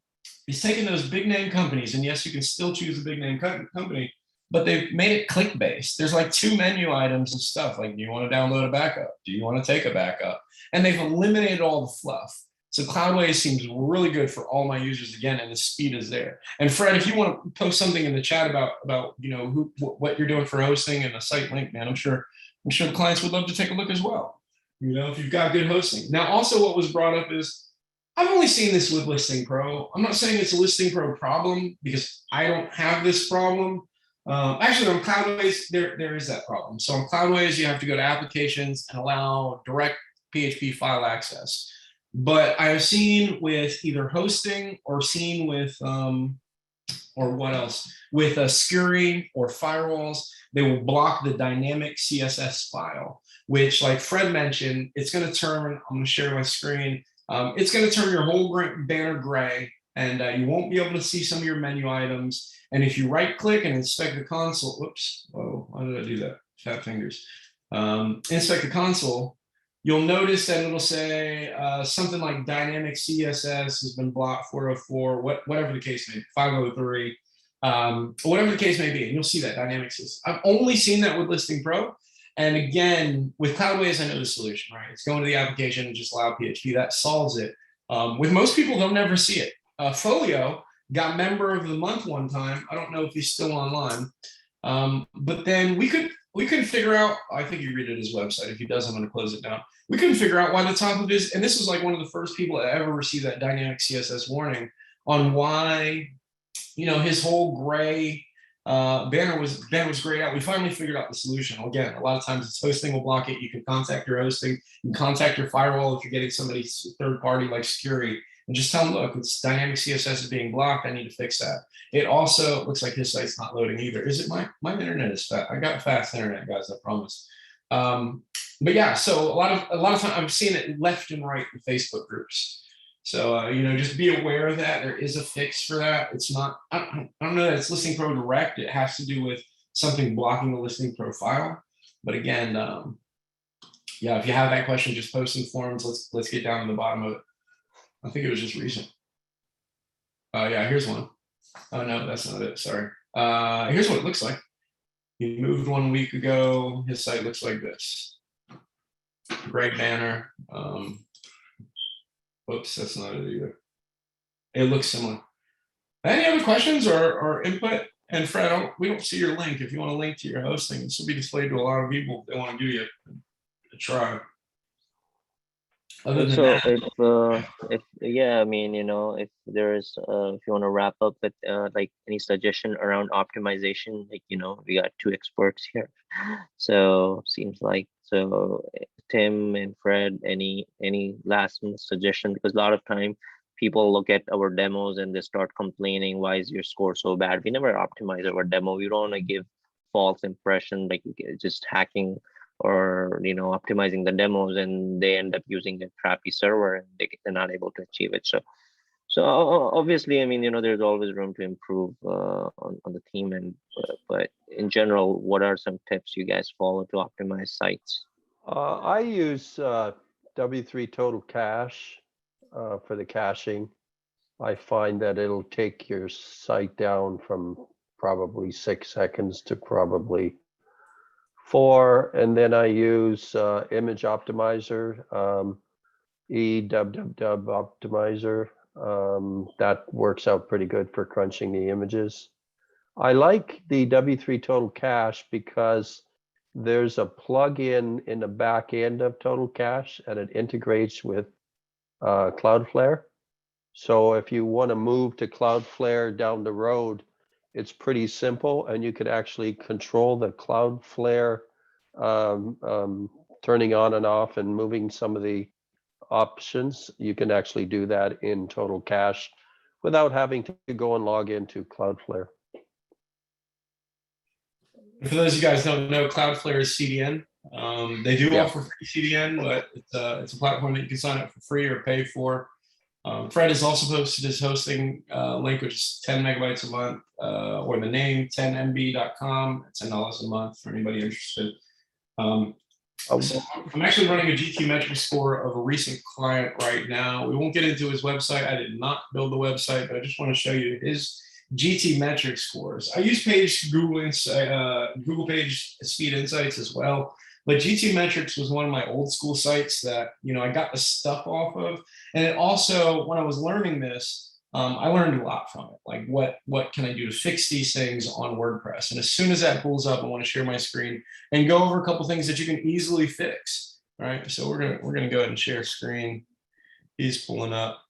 is taken those big name companies, and yes, you can still choose a big name company, but they've made it click-based. There's like 2 menu items and stuff, like, do you want to download a backup? Do you want to take a backup? And they've eliminated all the fluff. So Cloudways seems really good for all my users again, and the speed is there. And Fred, if you want to post something in the chat about what you're doing for hosting and a site link, man, I'm sure the clients would love to take a look as well. If you've got good hosting. Now, also what was brought up is, I've only seen this with ListingPro. I'm not saying it's a ListingPro problem because I don't have this problem. Actually, on Cloudways, there is that problem. So on Cloudways, you have to go to applications and allow direct PHP file access. But I have seen with either hosting or seen with, or what else? With Scurry or firewalls, they will block the dynamic CSS file, which, like Fred mentioned, it's going to turn, I'm going to share my screen. It's going to turn your whole banner gray, and you won't be able to see some of your menu items. And if you right click and inspect the console, whoops, whoa, why did I do that? Fat fingers. Inspect the console, you'll notice that it'll say something like dynamic CSS has been blocked 404, whatever the case may be, 503, whatever the case may be. And you'll see that dynamic CSS. I've only seen that with ListingPro. And again, with Cloudways, I know the solution, right? It's going to the application and just allow PHP. That solves it. With most people, they'll never see it. Folio got member of the month one time. I don't know if he's still online. But then we couldn't figure out, I think you read it his website. If he does, I'm going to close it down. We couldn't figure out why the top of his, and this was like one of the first people to ever receive that dynamic CSS warning on why, his whole gray banner was grayed out. We finally figured out the solution. Again, a lot of times it's hosting will block it. You can contact your hosting, you can contact your firewall if you're getting somebody's third party like Scurry, and just tell them, look, it's dynamic CSS is being blocked. I need to fix that. It also looks like his site's not loading either. Is it my internet is fast? I got fast internet, guys, I promise. But yeah, so a lot of time I'm seeing it left and right in Facebook groups. So just be aware of that. There is a fix for that. It's not, I don't know that it's ListingPro direct. It has to do with something blocking the ListingPro file. But again, yeah, if you have that question, just post in forums. Let's get down to the bottom of it. I think it was just recent. Yeah, here's one. Oh no, that's not it. Sorry. Here's what it looks like. He moved 1 week ago. His site looks like this. Gray banner. Oops, that's not it either. It looks similar. Any other questions or input? And Fred, we don't see your link. If you want to link to your hosting, this will be displayed to a lot of people if they want to give you a try. Other And than so that, if yeah, I mean, if there's if you want to wrap up with like any suggestion around optimization, like we got two experts here. So seems like Tim and Fred, any last minute suggestion? Because a lot of time people look at our demos and they start complaining, why is your score so bad? We never optimize our demo. We don't want to give false impression, like just hacking or optimizing the demos, and they end up using a crappy server and they're not able to achieve it. So obviously, I mean, there's always room to improve on the team, and but in general, what are some tips you guys follow to optimize sites? I use W3 Total Cache for the caching. I find that it'll take your site down from probably 6 seconds to probably 4. And then I use Image Optimizer, EWWW Optimizer. That works out pretty good for crunching the images. I like the W3 Total Cache because there's a plugin in the back end of Total Cache, and it integrates with Cloudflare. So if you want to move to Cloudflare down the road, it's pretty simple, and you could actually control the Cloudflare turning on and off and moving some of the options. You can actually do that in Total Cache without having to go and log into Cloudflare. for those of you guys who don't know, Cloudflare is CDN. They do Yeah. offer free CDN, but it's a platform that you can sign up for free or pay for. Fred has also posted his hosting link, which is 10 megabytes a month, or the name 10mb.com. It's $10 a month for anybody interested. So I'm actually running a GT metric score of a recent client right now. We won't get into his website. I did not build the website, but I just want to show you his GT metric scores. I use Google Page Speed Insights as well, but GT Metrics was one of my old school sites that I got the stuff off of. And it also, when I was learning this, I learned a lot from it. Like what can I do to fix these things on WordPress? And as soon as that pulls up, I want to share my screen and go over a couple things that you can easily fix. All right, so we're gonna go ahead and share screen. He's pulling up.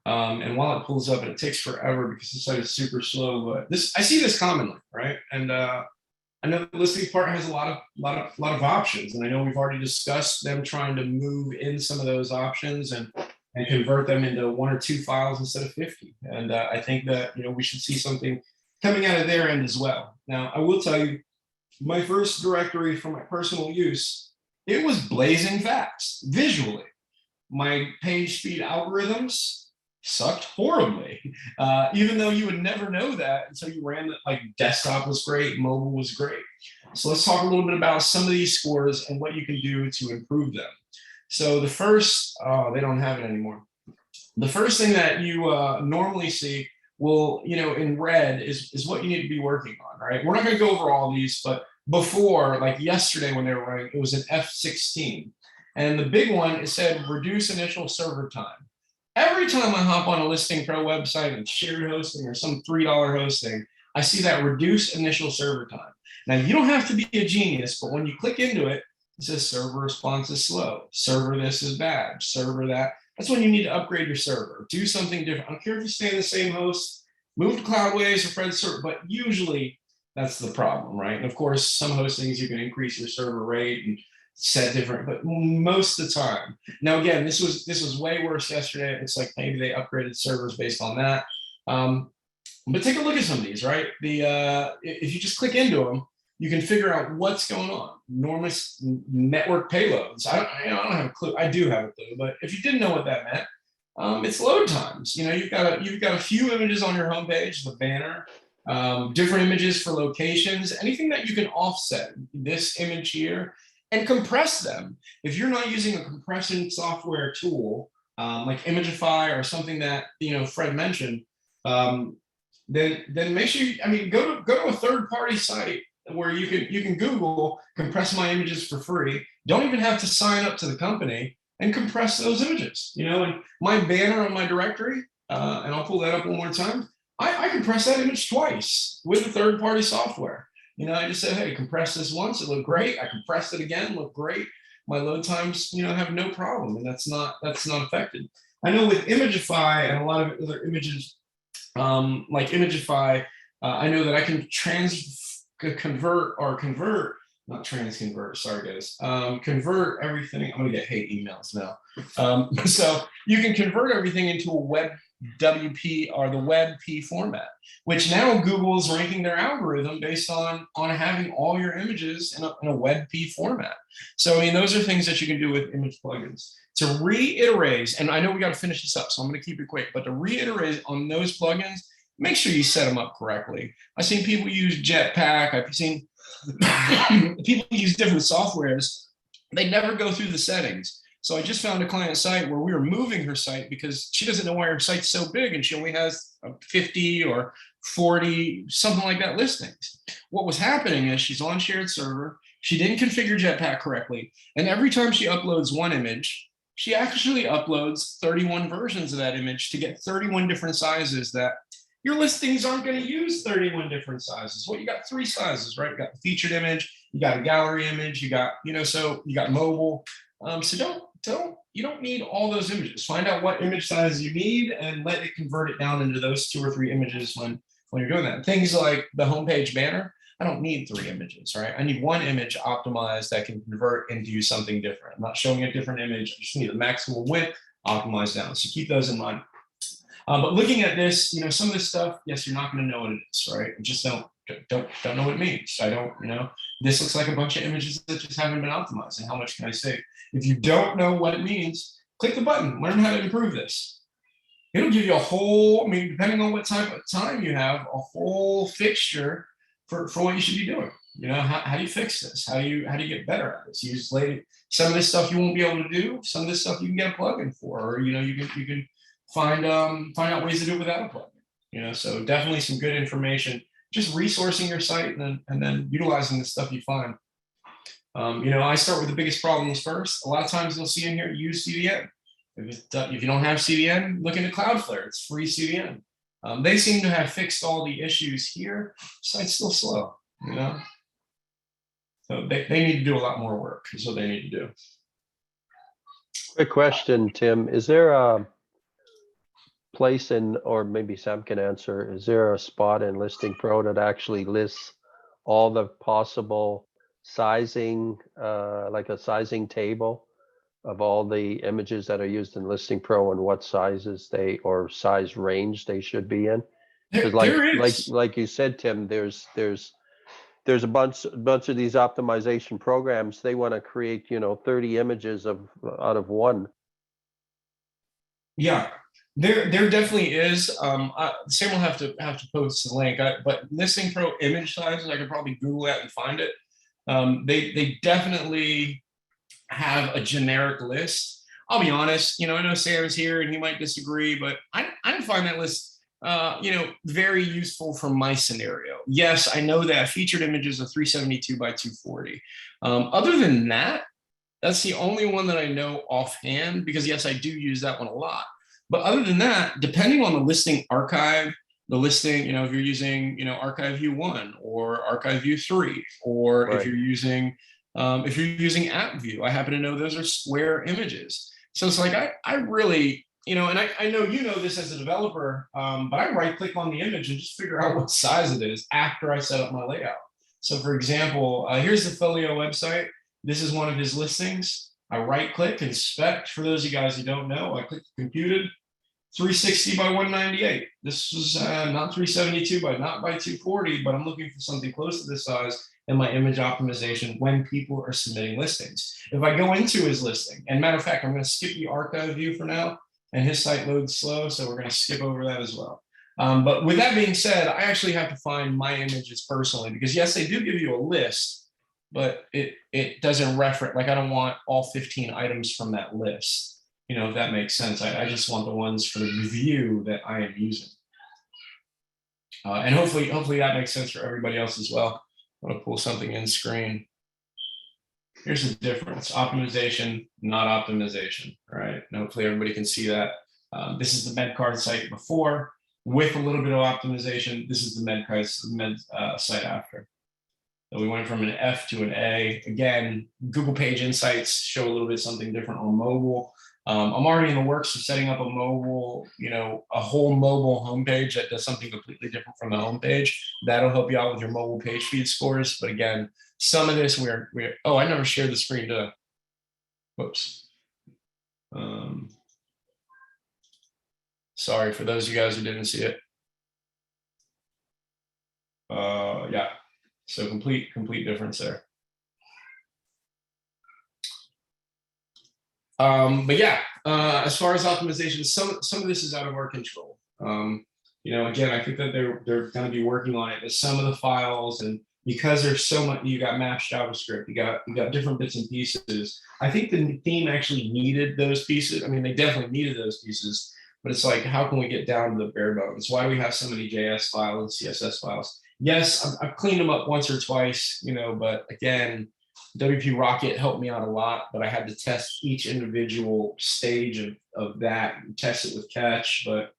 And while it pulls up, and it takes forever because the site is super slow, but I see this commonly, right? And I know the listing part has a lot of options, and I know we've already discussed them trying to move in some of those options and convert them into 1 or 2 files instead of 50. And I think that we should see something coming out of their end as well. Now, I will tell you, my first directory for my personal use, it was blazing fast visually. My page speed algorithms sucked horribly, even though you would never know that until you ran it. Like desktop was great, mobile was great. So let's talk a little bit about some of these scores and what you can do to improve them. So the first, they don't have it anymore. The first thing that you normally see, well, in red is what you need to be working on, right? We're not going to go over all these, but before, like yesterday when they were running, it was an F16. And the big one, it said reduce initial server time. Every time I hop on a ListingPro website and shared hosting or some $3 hosting, I see that reduce initial server time. Now, you don't have to be a genius, but when you click into it, it says server response is slow, server this is bad, server that. That's when you need to upgrade your server, do something different. I don't care if you stay in the same host, move to Cloudways or Fred's server, but usually that's the problem, right? And of course, some hostings you can increase your server rate and set different, but most of the time. Now, again, this was way worse yesterday. It's like maybe they upgraded servers based on that. But take a look at some of these, right? If you just click into them, you can figure out what's going on. Enormous network payloads. I don't have a clue. I do have a clue, but if you didn't know what that meant, it's load times. You've got a few images on your homepage, the banner, different images for locations, anything that you can offset this image here and compress them. If you're not using a compression software tool like Imagify or something that Fred mentioned, then make sure go to a third-party site where you can Google compress my images for free. Don't even have to sign up to the company and compress those images. And my banner on my directory, and I'll pull that up one more time. I compress that image twice with the third-party software. I just said, hey, compress this once, it looked great. I compressed it again, looked great. my load times, have no problem, and that's not affected. I know with Imagify and a lot of other images, like Imagify, I know that I can convert everything. I'm gonna get hate emails now. So you can convert everything into a web WP or the WebP format, which now Google is ranking their algorithm based on having all your images in a WebP format. So I mean, those are things that you can do with image plugins. To reiterate, and I know we got to finish this up, so I'm going to keep it quick, but to reiterate on those plugins, make sure you set them up correctly. I've seen people use Jetpack. I've seen people use different softwares. They never go through the settings. So I just found a client site where we were moving her site because she doesn't know why her site's so big and she only has 50 or 40, something like that listings. What was happening is she's on shared server. She didn't configure Jetpack correctly. And every time she uploads one image, she actually uploads 31 versions of that image to get 31 different sizes that your listings aren't going to use 31 different sizes. Well, you got 3 sizes, right? You got the featured image, you got a gallery image, you got, so you got mobile. So you don't need all those images. Find out what image size you need and let it convert it down into those 2 or 3 images when you're doing that. Things like the homepage banner, I don't need 3 images, right? I need 1 image optimized that can convert into something different. I'm not showing a different image. I just need the maximum width optimized down. So keep those in mind. But looking at this, some of this stuff, yes, you're not going to know what it is, right? You just don't know what it means. I don't, this looks like a bunch of images that just haven't been optimized. And how much can I save? If you don't know what it means, click the button, learn how to improve this. It'll give you a whole, depending on what type of time you have, a whole fixture for what you should be doing. How do you fix this? How do you get better at this? Some of this stuff you won't be able to do. Some of this stuff you can get a plugin for, or you can find out ways to do it without a plugin. So definitely some good information. Just resourcing your site and then utilizing the stuff you find. I start with the biggest problems first. A lot of times you'll see in here, use CDN. If you don't have CDN, look into Cloudflare. It's free CDN. They seem to have fixed all the issues here. Site's still slow, So they need to do a lot more work is what they need to do. Quick question, Tim. Is there a place or maybe Sam can answer, is there a spot in ListingPro that actually lists all the possible sizing, like a sizing table of all the images that are used in ListingPro and what sizes or size range they should be in? Because like you said, Tim, there's a bunch of these optimization programs. They want to create 30 images out of one. Yeah, there definitely is. Sam will have to post the link. But ListingPro image sizes, I could probably Google that and find it. They definitely have a generic list. I'll be honest, I know Sam's here and he might disagree, but I didn't find that list, very useful for my scenario. Yes, I know that featured images are 372 by 240. Other than that, that's the only one that I know offhand, because yes, I do use that one a lot. But other than that, depending on the listing archive, the listing, if you're using, archive view 1 or archive view 3, or Right. if you're using app view, I happen to know those are square images. So it's like, I really, and I know this as a developer, but I right click on the image and just figure out what size it is after I set up my layout. So for example, here's the Folio website. This is one of his listings. I right click, inspect. For those of you guys who don't know, I click computed, 360 by 198. This was not 372 not by 240, but I'm looking for something close to this size in my image optimization when people are submitting listings. If I go into his listing, and matter of fact, I'm going to skip the archive view for now, and his site loads slow, so we're going to skip over that as well. But with that being said, I actually have to find my images personally, because yes, they do give you a list, but it doesn't reference, like I don't want all 15 items from that list. If that makes sense. I just want the ones for the review that I am using. And hopefully that makes sense for everybody else as well. I'm gonna pull something in screen. Here's the difference: optimization, not optimization, right? And hopefully everybody can see that. This is the MedCard site before, with a little bit of optimization. This is the MedCard site after. So we went from an F to an A. Again, Google Page Insights show a little bit something different on mobile. I'm already in the works of setting up a mobile, a whole mobile homepage that does something completely different from the homepage. That'll help you out with your mobile page speed scores. But again, some of this oh, I never shared the screen, did I? Whoops. Sorry for those of you guys who didn't see it. Yeah, so complete difference there. But yeah, as far as optimization, some of this is out of our control. Again, I think that they're going to be working on it. With some of the files, and because there's so much, you got Maps JavaScript, you got different bits and pieces. I think the theme actually needed those pieces. I mean, they definitely needed those pieces, but it's like, how can we get down to the bare bones? Why do we have so many JS files and CSS files? Yes, I've cleaned them up once or twice, but again, WP Rocket helped me out a lot, but I had to test each individual stage of that and test it with Catch. But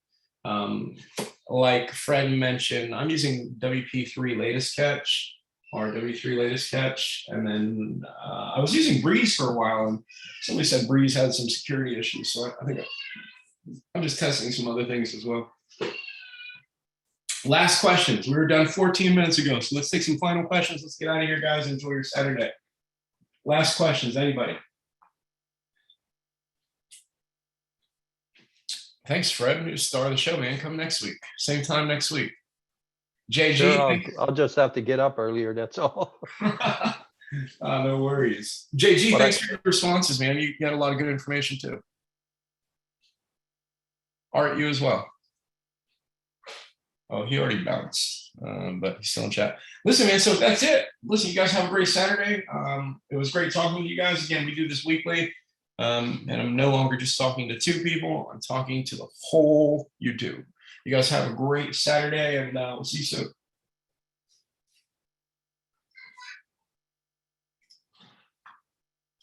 like Fred mentioned, I'm using WP3 latest Catch or W3 latest Catch. And then I was using Breeze for a while, and somebody said Breeze had some security issues. So I think I'm just testing some other things as well. Last questions. We were done 14 minutes ago. So let's take some final questions. Let's get out of here, guys. Enjoy your Saturday. Last questions, anybody? Thanks, Fred. You're the star of the show, man. Come next week. Same time next week. JG. Sure, I'll just have to get up earlier, that's all. No worries. JG, But thanks for your responses, man. You got a lot of good information too. Art, you as well. Oh, he already bounced, but he's still in chat. Listen, man, so that's it. Listen, you guys have a great Saturday. It was great talking to you guys. Again, we do this weekly, and I'm no longer just talking to 2 people. I'm talking to the whole YouTube. You guys have a great Saturday, and we'll see you soon.